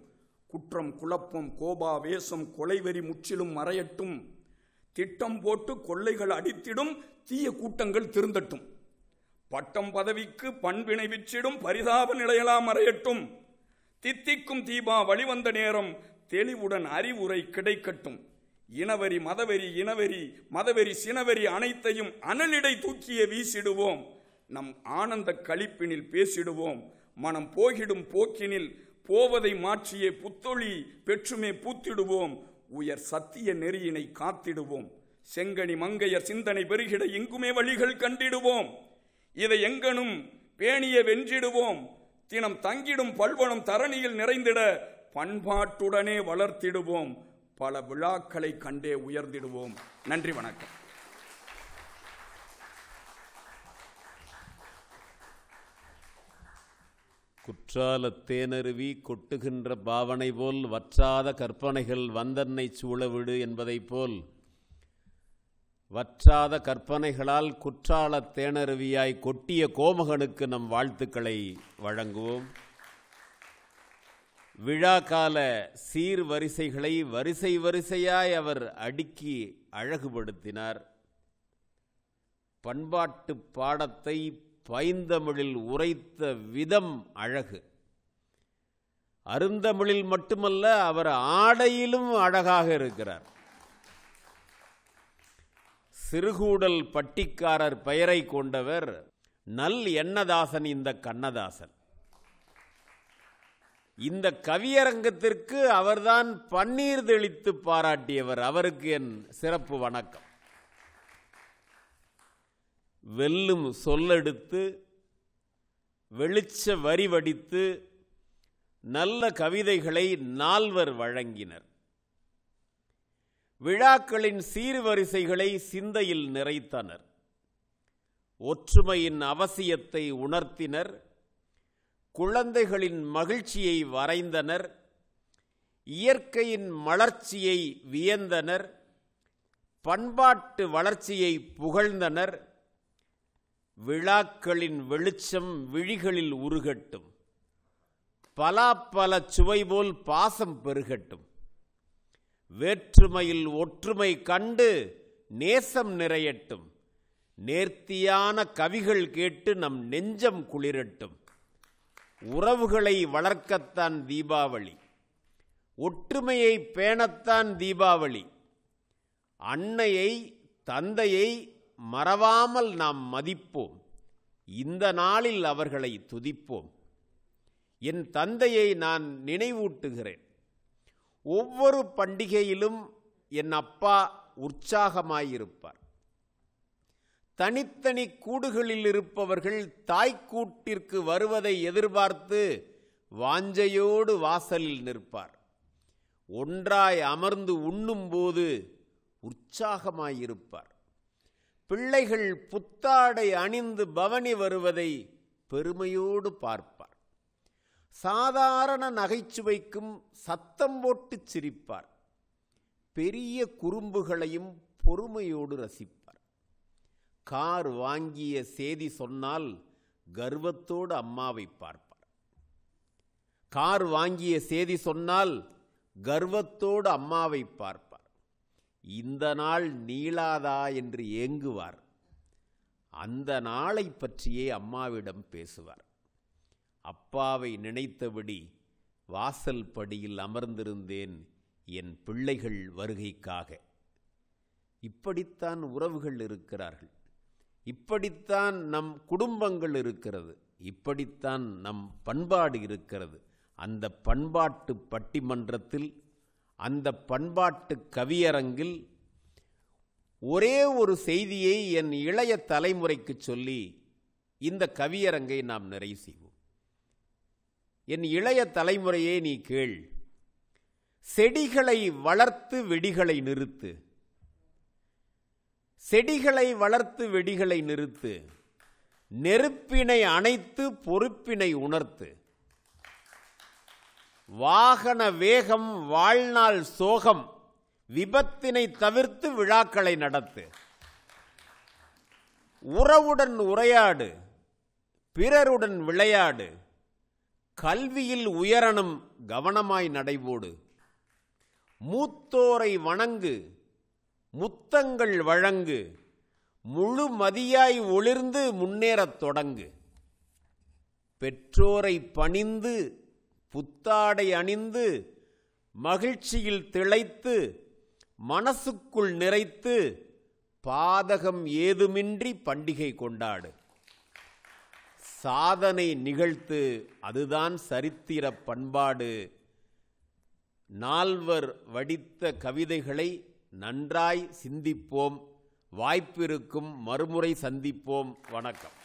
[SPEAKER 5] குற்றம் குழப்பம் கோபாவேசம் கொலைவெறி முற்றிலும் மறையட்டும். திட்டம் போட்டு கொள்ளைகள் அடித்திடும் தீய கூட்டங்கள் திருந்தட்டும். பட்டம் பதவிக்கு பண்பினை விச்சிடும் பரிதாப நிலையெல்லாம் மறையட்டும். தித்திக்கும் தீபா வழிவந்த நேரம் தெளிவுடன் அறிவுரை கிடைக்கட்டும். இனவரி மதவெறி இனவெறி மதவெறி சினவெறி அனைத்தையும் அனலிடை தூக்கிய வீசிடுவோம். நம் ஆனந்த களிப்பினில் பேசிடுவோம். மனம் போகிடும் போக்கினில் போவதை மாற்றியே புத்தொளி பெற்றுமே பூத்திடுவோம். உயர் சத்திய நெறியினை காத்திடுவோம். செங்கனி மங்கையர் சிந்தனை பெருகிட எங்குமே வழிகள் கண்டிடுவோம். இதை எங்கனும் பேணிய வென்றிடுவோம். தினம் தங்கிடும் பல்வனம் தரணியில் நிறைந்திட பண்பாட்டுடனே வளர்த்திடுவோம். பல விழாக்களை கண்டே உயர்ந்திடுவோம். நன்றி, வணக்கம்.
[SPEAKER 1] குற்றால தேனருவி கொட்டுகின்ற பாவனை போல் வற்றாத கற்பனைகள் வந்தன்னை சூழவிடு என்பதைப் போல் வற்றாத கற்பனைகளால் குற்றால தேனருவியாய் கொட்டிய கோமகனுக்கு நம் வாழ்த்துக்களை வழங்குவோம். விழாக்கால சீர்வரிசைகளை வரிசை வரிசையாய் அவர் அடுக்கி அழகுபடுத்தினார். பண்பாட்டு பாடத்தை பைந்தமிழில் உரைத்த விதம் அழகு. அருந்தமிழில் மட்டுமல்ல, அவர் ஆடையிலும் அழகாக இருக்கிறார். சிறுகூடல் பட்டிக்காரர் பெயரை கொண்டவர் நல் எண்ணதாசன். இந்த கண்ணதாசன் இந்த கவியரங்கத்திற்கு அவர்தான் பன்னீர் தெளித்து பாராட்டியவர். அவருக்கு என் சிறப்பு வணக்கம். வெல்லும் சொல்லெடுத்து வெளிச்ச வரி வடித்து நல்ல கவிதைகளை நால்வர் வழங்கினர். விழாக்களின் சீர்வரிசைகளை சிந்தையில் நிறைத்தனர். ஒற்றுமையின் அவசியத்தை உணர்த்தினர். குழந்தைகளின் மகிழ்ச்சியை வரைந்தனர். இயற்கையின் மலர்ச்சியை வியந்தனர். பண்பாட்டு வளர்ச்சியை புகழ்ந்தனர். விழாக்களின் வெளிச்சம் விழிகளில் உருகட்டும். பலாப்பல சுவை போல் பாசம் பெருகட்டும். வேற்றுமையில் ஒற்றுமை கண்டு நேசம் நிறையட்டும். நேர்த்தியான கவிகள் கேட்டு நம் நெஞ்சம் குளிரட்டும். உறவுகளை வளர்க்கத்தான் தீபாவளி. ஒற்றுமையை பேணத்தான் தீபாவளி. அன்னையை தந்தையை மறவாமல் நாம் மதிப்போம். இந்த நாளில் அவர்களை துதிப்போம். என் தந்தையை நான் நினைவூட்டுகிறேன். ஒவ்வொரு பண்டிகையிலும் என் அப்பா உற்சாகமாயிருப்பார். தனித்தனி கூடுகளில் இருப்பவர்கள் தாய்க்கூட்டிற்கு வருவதை எதிர்பார்த்து வாஞ்சையோடு வாசலில் நிற்பார். ஒன்றாய் அமர்ந்து உண்ணும்போது உற்சாகமாயிருப்பார். பிள்ளைகள் புத்தாடை அணிந்து பவனி வருவதை பெருமையோடு பார்ப்பார். சாதாரண நகைச்சுவைக்கும் சத்தம் போட்டு சிரிப்பார். பெரிய குறும்புகளையும் பொறுமையோடு ரசிப்பார். கார் வாங்கிய செய்தி சொன்னால் கர்வத்தோடு அம்மாவை பார்ப்பார். கார் வாங்கிய செய்தி சொன்னால் கர்வத்தோடு அம்மாவை பார்ப்பார். இந்த நாள் நீளாதா என்று ஏங்குவார். அந்த நாளை பற்றியே அம்மாவிடம் பேசுவார். அப்பாவை நினைத்தபடி வாசல் படியில் அமர்ந்திருந்தேன் என் பிள்ளைகள் வருகைக்காக. இப்படித்தான் உறவுகள் இருக்கிறார்கள். இப்படித்தான் நம் குடும்பங்கள் இருக்கிறது. இப்படித்தான் நம் பண்பாடு இருக்கிறது. அந்த பண்பாட்டு பட்டிமன்றத்தில், அந்த பண்பாட்டு கவியரங்கில் ஒரே ஒரு செய்தியை என் இளைய தலைமுறைக்கு சொல்லி இந்த கவியரங்கை நாம் நிறைவு செய்வோம். என் இளைய தலைமுறையே நீ கேள். செடிகளை வளர்த்து வெடிகளை நிறுத்து. செடிகளை வளர்த்து வெடிகளை நிறுத்து. நெருப்பினை அணைத்து பொறுப்பினை உணர்த்து. வாகன வேகம் வாழ்நாள் சோகம் விபத்தினை தவிர்த்து விழாக்களை நடத்து. உறவுடன் உரையாடு. பிறருடன் விளையாடு. கல்வியில் உயரணும் கவனமாய் நடைபோடு. மூத்தோரை வணங்கு. முத்தங்கள் வழங்கு. முழு மதியாய் ஒளிர்ந்து முன்னேறத் தொடங்கு. பெற்றோரை பணிந்து புத்தாடை அணிந்து மகிழ்ச்சியில் திளைத்து மனசுக்குள் நிறைத்து பாதகம் ஏதுமின்றி பண்டிகை கொண்டாடு. சாதனை நிகழ்த்து. அதுதான் சரித்திர பண்பாடு. நால்வர் வடித்த கவிதைகளை நன்றாய் சிந்திப்போம். வாய்ப்பிருக்கும் மறுமுறை சந்திப்போம். வணக்கம்.